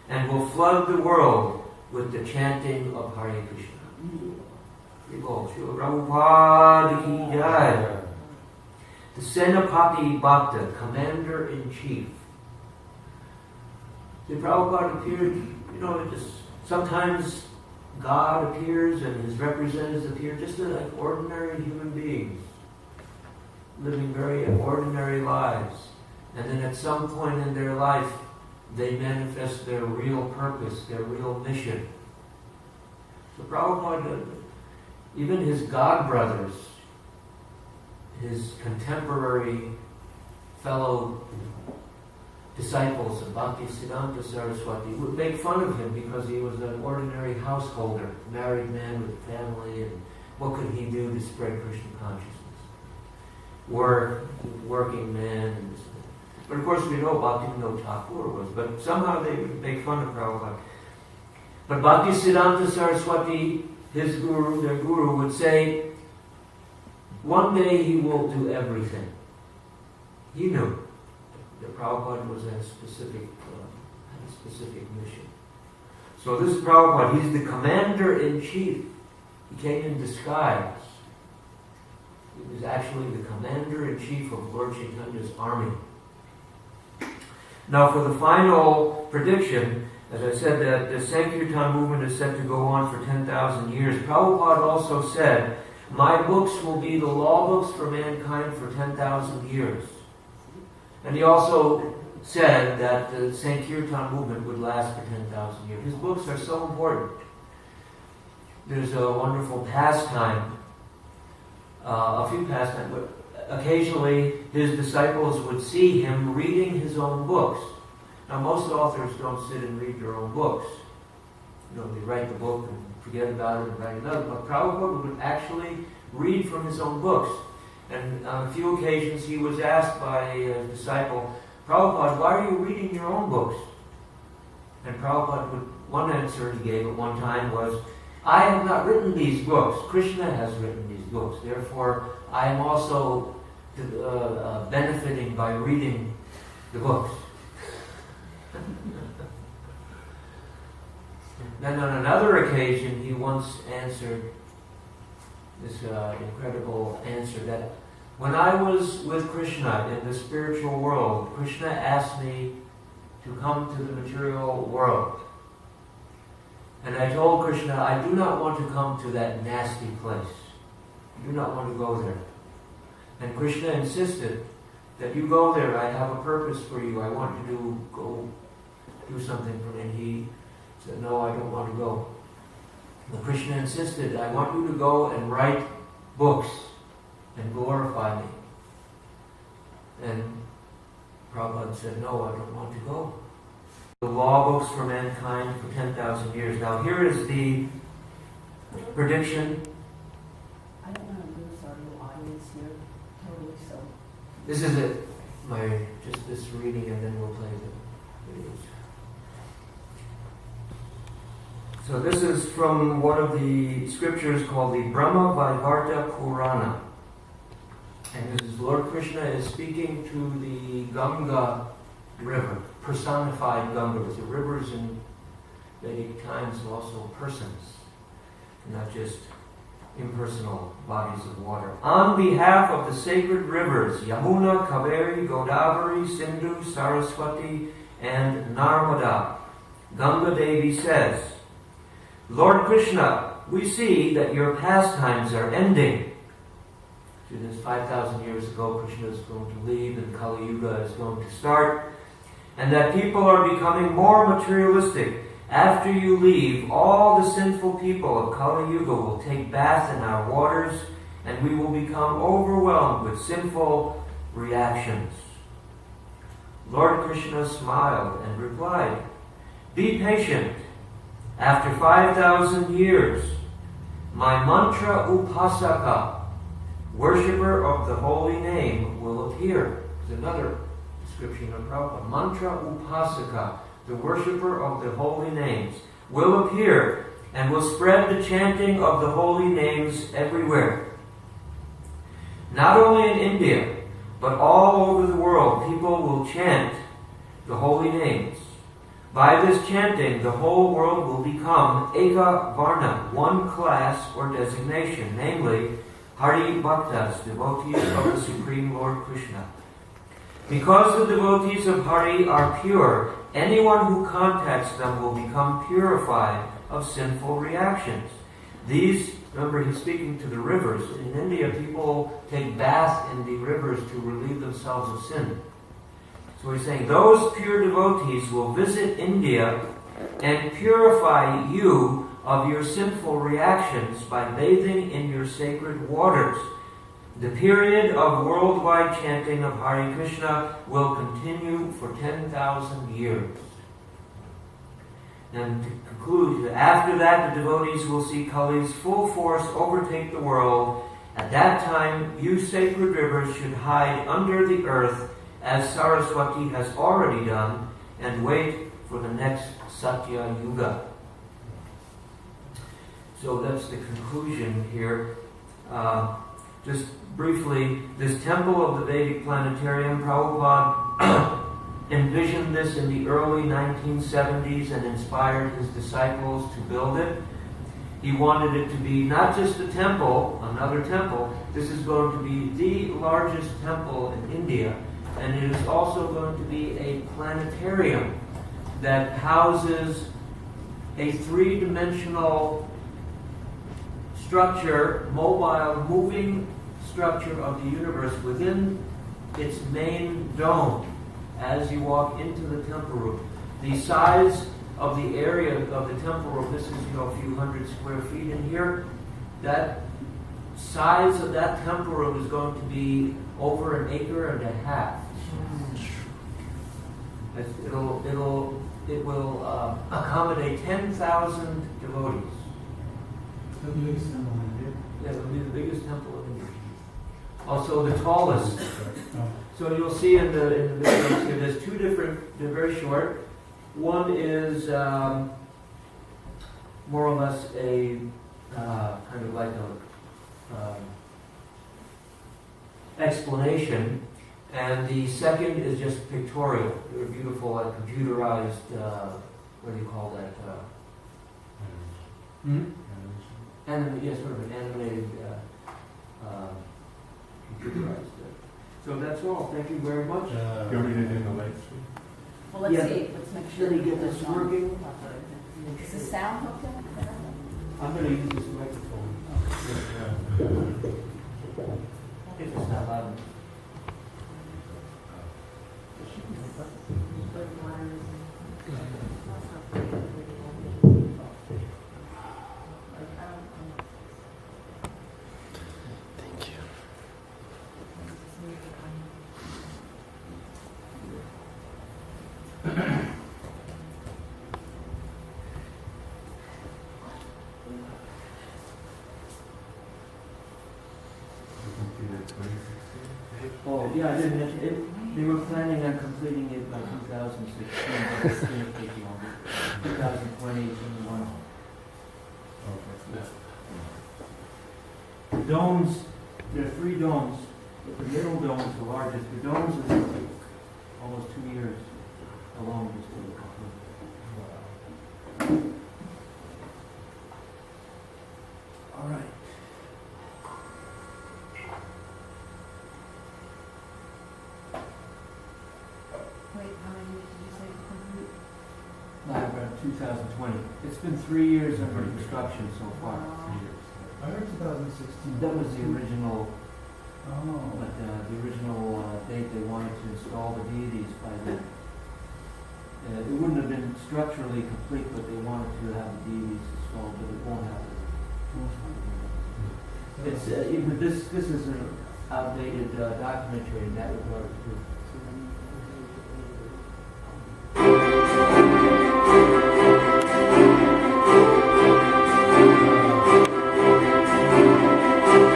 and will flood the world with the chanting of Hare Krishna. Srila Prabhupada ki jai. The Senapati Bhakta, Commander-in-Chief. The Prabhupada appeared, sometimes God appears and his representatives appear just like ordinary human beings, living very ordinary lives. And then at some point in their life, they manifest their real purpose, their real mission. So Prabhupada, even his god brothers, his contemporary fellow disciples of Bhaktisiddhanta Saraswati would make fun of him because he was an ordinary householder, married man with a family, and what could he do to spread Krishna consciousness? Working man, and this. But of course we know Bhaktivinoda Thakur was, but somehow they would make fun of Prabhupada. But Bhaktisiddhanta Saraswati, his guru, their guru, would say, one day he will do everything. He knew that Prabhupada was a specific mission. So this is Prabhupada. He's the commander-in-chief. He came in disguise. He was actually the commander-in-chief of Lord Chaitanya's army. Now for the final prediction, as I said, that the Sankirtan movement is set to go on for 10,000 years. Prabhupada also said, my books will be the law books for mankind for 10,000 years. And he also said that the Sankirtan movement would last for 10,000 years. His books are so important. There's a wonderful pastime, a few pastimes, but occasionally his disciples would see him reading his own books. Now most authors don't sit and read their own books. They write the book and forget about it and write another. But Prabhupada would actually read from his own books. And on a few occasions he was asked by a disciple, Prabhupada, why are you reading your own books? And Prabhupada, one answer he gave at one time was, I have not written these books. Krishna has written these books. Therefore, I am also benefiting by reading the books. Then on another occasion, he once answered this incredible answer that when I was with Krishna in the spiritual world, Krishna asked me to come to the material world. And I told Krishna, I do not want to come to that nasty place. I do not want to go there. And Krishna insisted that you go there. I have a purpose for you. I want you to go do something for me. And he said, no, I don't want to go. The Krishna insisted, I want you to go and write books and glorify me. And Prabhupada said, no, I don't want to go. The law books for mankind for 10,000 years. Now here is the prediction. I don't want to lose our little audience here, totally, so. This is it. Just this reading, and then we'll play the videos. So this is from one of the scriptures called the Brahma Vaivarta Purana. And this is Lord Krishna is speaking to the Ganga river, personified Ganga. The rivers in Vedic times are also persons, not just impersonal bodies of water. On behalf of the sacred rivers, Yamuna, Kaveri, Godavari, Sindhu, Saraswati, and Narmada, Ganga Devi says, Lord Krishna, we see that your pastimes are ending. So this 5,000 years ago, Krishna is going to leave and Kali Yuga is going to start, and that people are becoming more materialistic. After you leave, all the sinful people of Kali Yuga will take bath in our waters, and we will become overwhelmed with sinful reactions. Lord Krishna smiled and replied, be patient. After 5,000 years, my mantra upasaka, worshipper of the holy name, will appear. There's another description of Prabhupada. Mantra upasaka, the worshipper of the holy names, will appear and will spread the chanting of the holy names everywhere. Not only in India, but all over the world, people will chant the holy names. By this chanting, the whole world will become Eka Varna, one class or designation, namely Hare Bhaktas, devotees of the Supreme Lord Krishna. Because the devotees of Hare are pure, anyone who contacts them will become purified of sinful reactions. These, remember he's speaking to the rivers. In India, people take bath in the rivers to relieve themselves of sin. So he's saying, those pure devotees will visit India and purify you of your sinful reactions by bathing in your sacred waters. The period of worldwide chanting of Hare Krishna will continue for 10,000 years. And to conclude, after that the devotees will see Kali's full force overtake the world. At that time, you sacred rivers should hide under the earth, as Saraswati has already done, and wait for the next Satya Yuga. So that's the conclusion here. Just briefly, this temple of the Vedic Planetarium, Prabhupada envisioned this in the early 1970s and inspired his disciples to build it. He wanted it to be not just a temple, another temple. This is going to be the largest temple in India. And it is also going to be a planetarium that houses a three-dimensional structure, mobile, moving structure of the universe within its main dome as you walk into the temple room. The size of the area of the temple room, this is a few hundred square feet in here, that size of that temple room is going to be over 1.5 acres. It will accommodate 10,000 devotees. The biggest temple in India. Yeah, it'll be the biggest temple in India. Also the tallest. Oh. So you'll see in the videos here, there's two different, they're very short. One is more or less a kind of like a explanation, and the second is just pictorial. They're beautiful, like computerized, what do you call that? Yes, sort of an animated, computerized. So that's all. Thank you very much. You want me to do the light stream? Well, let's Yeah. see, let's make sure. Let me get this it's on. working. Is the sound hooked up? I'm going to use this microphone. If it's not loud. Oh, yeah, I didn't mention it. They were planning on completing it by 2016, but it's going to take longer. 2020 is in one. The domes, there are 3 domes. The middle dome is the largest. The domes is almost 2 years. The longest to complete. All right. Wait, how many years did you say to complete? Around 2020. It's been 3 years under construction so far. I heard 2016. That was the original, Oh. but the original date they wanted to install the deities by then. It wouldn't have been structurally complete, but they wanted to have the deities installed, but it won't happen. It's even this is an outdated documentary in that regard too.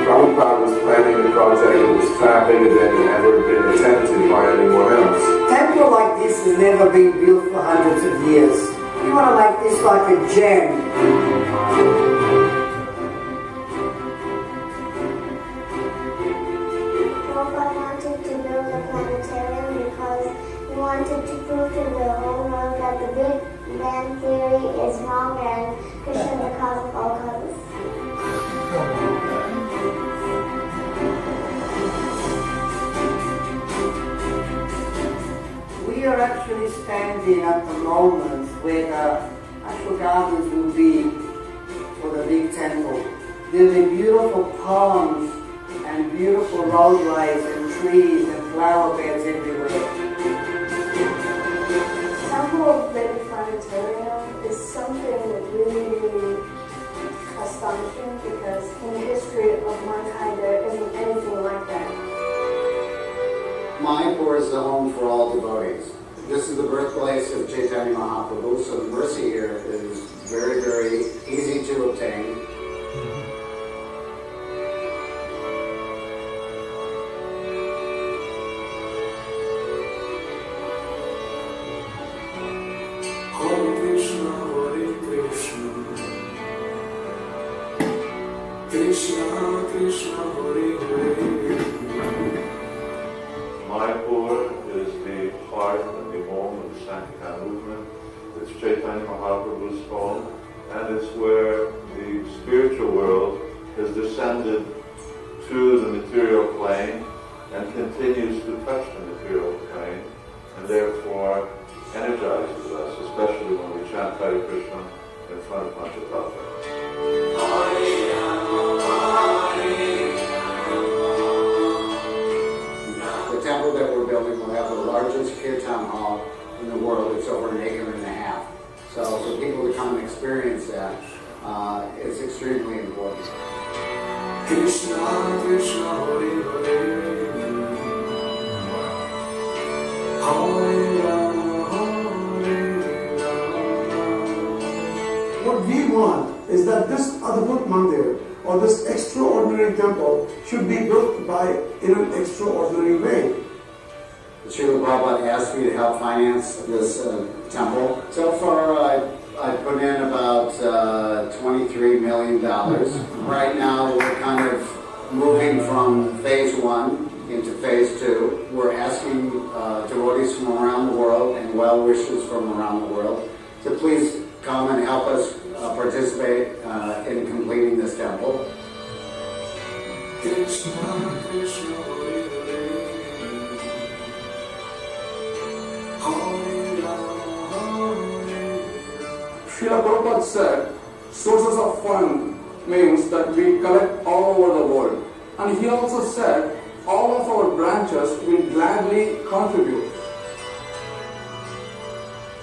Prabhupada was planning a project that was far bigger than had ever been attempted by anyone else. A temple like this has never been built for hundreds of years. We want to make this like a gem. Prabhupada wanted to build a planetarium because he wanted to prove to the whole world that the Big Bang Theory is wrong and Krishna is the cause of all causes. We are actually standing at the moment where the actual gardens will be for the big temple. There will be beautiful palms and beautiful roadways and trees and flower beds everywhere. The temple of Vedic Planetarium is something that really astonishing because in the history of mankind there isn't anything like that. Mayapur is the home for all devotees. This is the birthplace of Chaitanya Mahaprabhu, so the mercy here is very, very easy to obtain. Hare Krishna, Hare Krishna, Krishna Krishna, Hare Hare. Mayapur is the heart and the home of the Sankirtan movement. It's Chaitanya Mahaprabhu's home, and it's where the spiritual world has descended to the material plane and continues to touch the material plane, and therefore energizes us, especially when we chant Hare Krishna in front of Panchatattva. The temple that we're building will have the largest kirtan hall in the world. It's over 1.5 acres. So for people to come and experience that, it's extremely important. Krishna Krishna, Hare Hare, Hare Rama, Hare Rama. What we want is that this Adbhut Mandir or this extraordinary temple should be built in an extraordinary way. Srila Prabhupada asked me to help finance this temple. So far, I put in about $23 million. Right now, we're kind of moving from phase 1 into phase 2. We're asking devotees from around the world and well-wishers from around the world to please come and help us participate in completing this temple. Krishna Krishna, Hare Hare, Hare Rama, Hare Rama. Srila Prabhupada said, sources of fund means that we collect all over the world. And he also said, all of our branches will gladly contribute.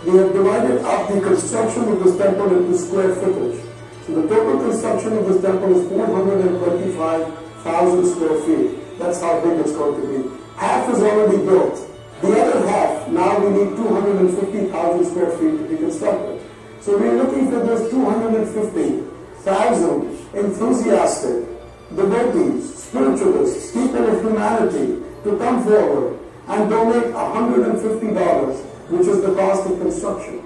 We have divided up the construction of this temple into square footage. So the total construction of this temple is 425,000 square feet. That's how big it's going to be. Half is already built. The other half, now we need 250,000 square feet to be constructed. So we're looking for those 250,000 enthusiastic devotees, spiritualists, people of humanity to come forward and donate $150, which is the cost of construction.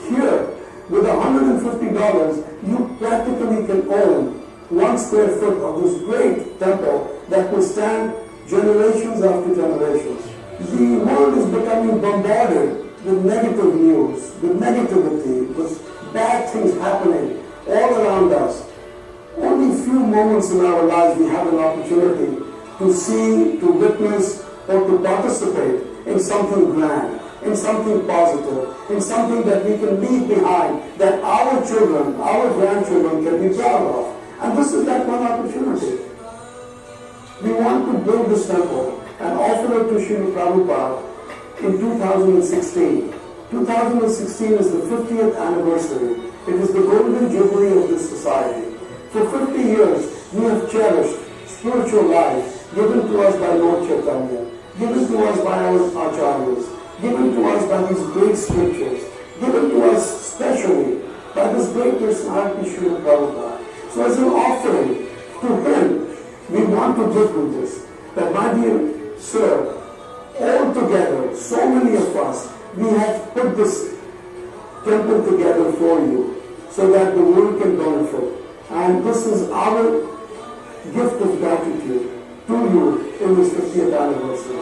Here, with $150, you practically can own 1 square foot of this great temple that will stand generations after generations. The world is becoming bombarded with negative news, with negativity, with bad things happening all around us. Only few moments in our lives we have an opportunity to see, to witness, or to participate in something grand, in something positive, in something that we can leave behind, that our children, our grandchildren can be proud of. And this is that one opportunity. We want to build this temple and offer it to Srila Prabhupada in 2016. 2016 is the 50th anniversary. It is the golden jubilee of this society. For 50 years, we have cherished spiritual life given to us by Lord Chaitanya, given to us by our acharyas, given to us by these great scriptures, given to us specially by this great personality, Srila Prabhupada. So as an offering to him, we want to give him this, that my dear sir, all together, so many of us, we have put this temple together for you, so that the world can benefit. And this is our gift of gratitude to you in this 50th anniversary.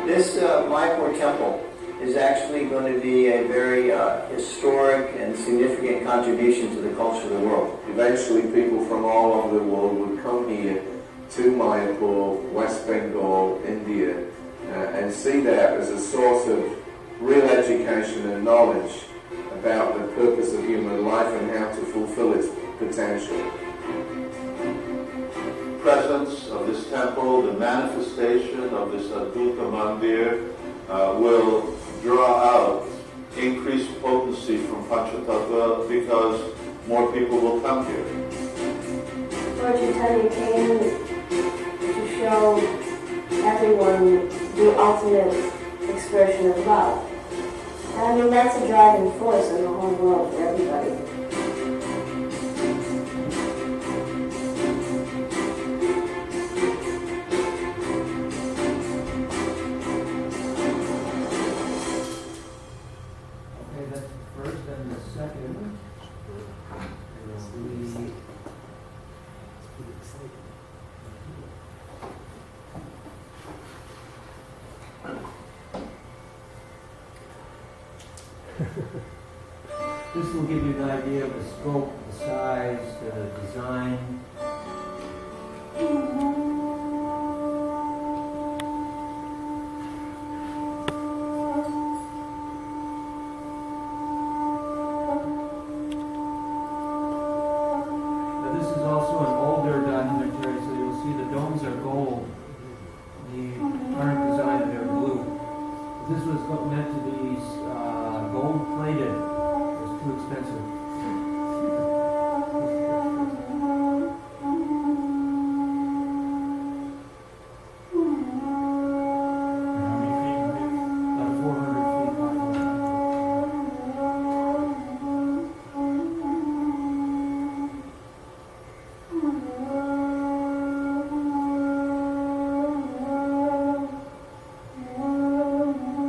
This Mayapur temple is actually going to be a very historic and significant contribution to the culture of the world. Eventually, people from all over the world would come here to Mayapur, West Bengal, India, and see that as a source of real education and knowledge about the purpose of human life and how to fulfill its potential. Presence of this temple, the manifestation of this Advaita Mandir will draw out increased potency from Panchatattva because more people will come here. Lord Chaitanya came to show everyone the ultimate expression of love. And I mean, that's a driving force in the whole world for everybody. This will give you an idea of the scope, the size, the design. Now this is also an older documentary, so you'll see the domes are gold. The current design, they're blue. This was meant to be gold-plated. It's too expensive. About 400 feet high.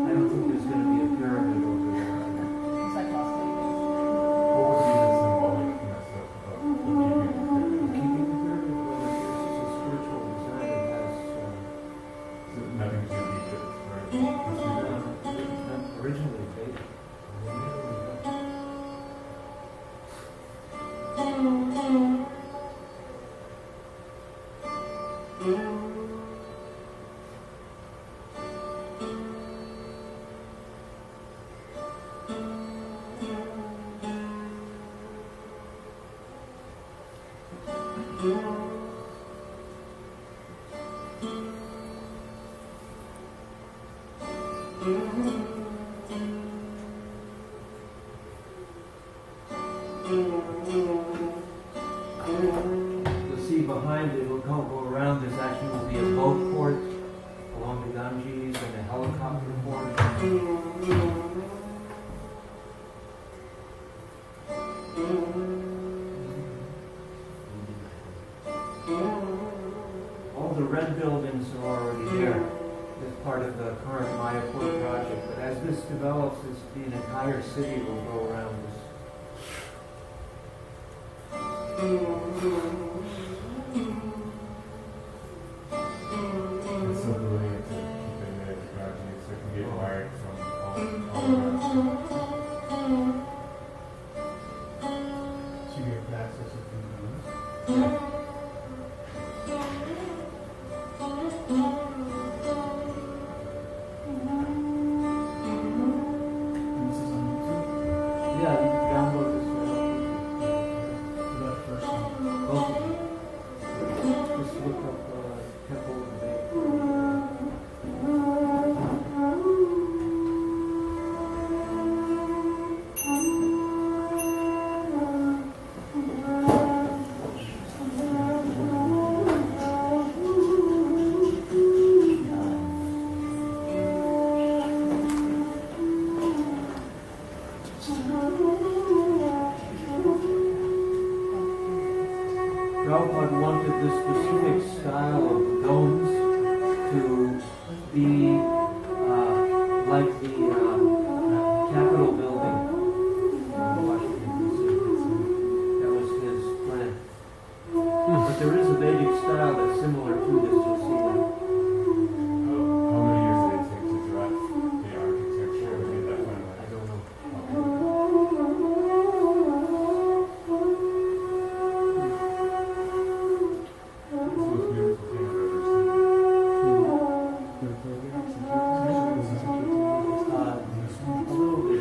I don't think there's going to be a pyramid over there. It's like Las Vegas. What would be the symbolicness of keeping the pyramid? Keeping the pyramid, well, it's a spiritual design. It has Nothing to Egypt, right? not originally Vedic. You'll see behind it, we're boat port along the Ganges and a helicopter port. All the red buildings are already there as part of the current Mayapur project, but as this develops, the entire city will go around this. It's so brilliant to keep in the technology so it can get wired from all around. So you get access to things. And this is on YouTube. Yeah, you can download this That first one. both of you. Just look up Temple of the Bay. Prabhupada wanted this specific style of domes to be like the Capitol building in Washington, D.C. That was his plan. But there is a Vedic style that's similar to this, you'll see that. How many years did it take to draft the architecture to get that finalized? I don't know. It's the most beautiful thing I've ever seen. A little bit.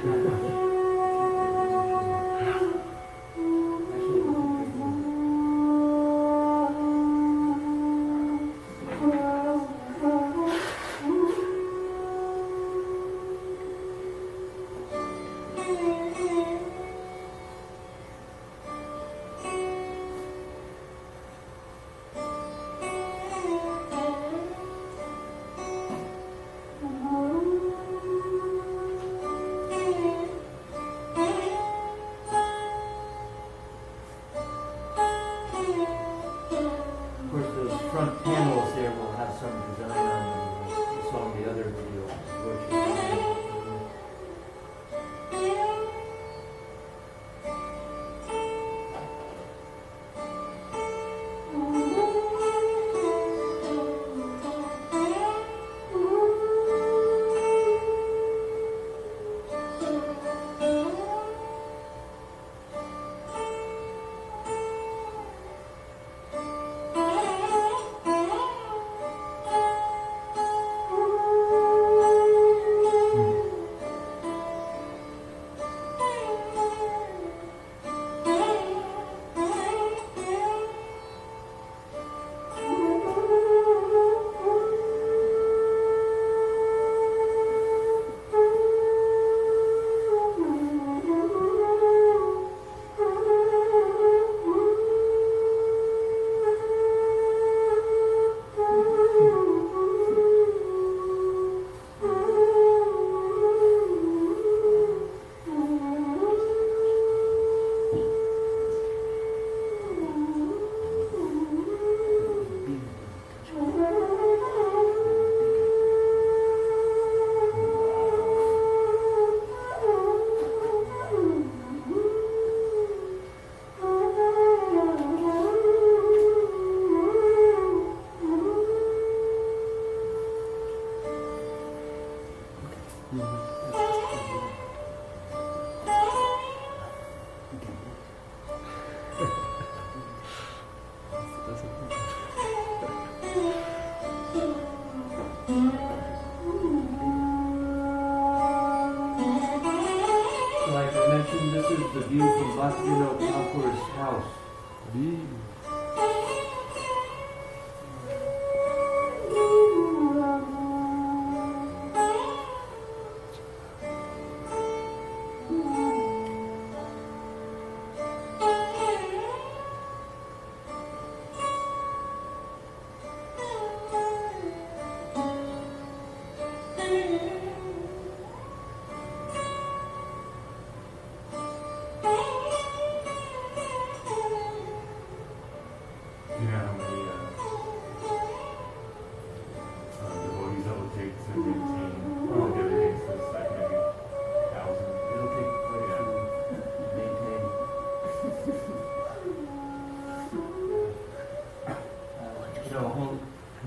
Of course, those front panels there will have some design on them, like you saw in the other video. Like I mentioned, this is the view from Bhaktivinoda Thakur's house.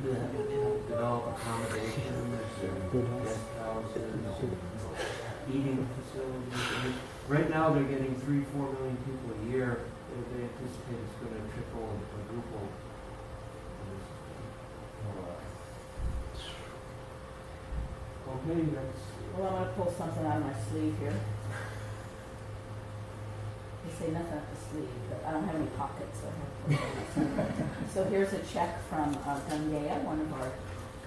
develop accommodations, guest houses, eating facilities. Right now, they're getting 3-4 million people a year. They anticipate it's going to triple and quadruple. Okay, that's. Well, I'm gonna pull something out of my sleeve here. They say nothing up the sleeve, but I don't have any pockets, so I have to pull it out of my sleeve. So here's a check from Gangaya, one of our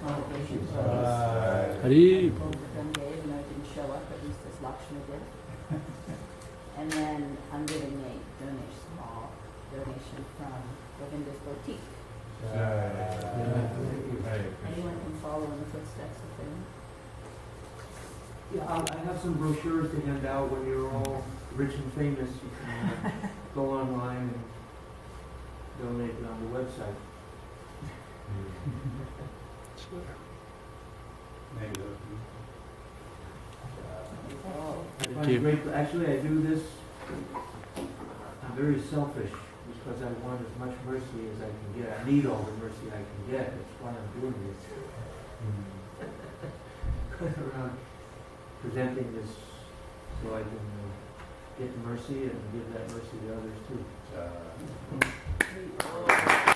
congregation brothers. Hare. Over Gangaya, even though it didn't show up, at least as Lakshmi did. And then I'm giving a small donation from Govinda's Boutique. Anyone can follow in the footsteps of him. Yeah, I have some brochures to hand out when you're all rich and famous. You can go online and donate on the website. I find it great. Actually, I do this. I'm very selfish because I want as much mercy as I can get. I need all the mercy I can get. That's why I'm doing this. Going around presenting this so I can get mercy and give that mercy to others too.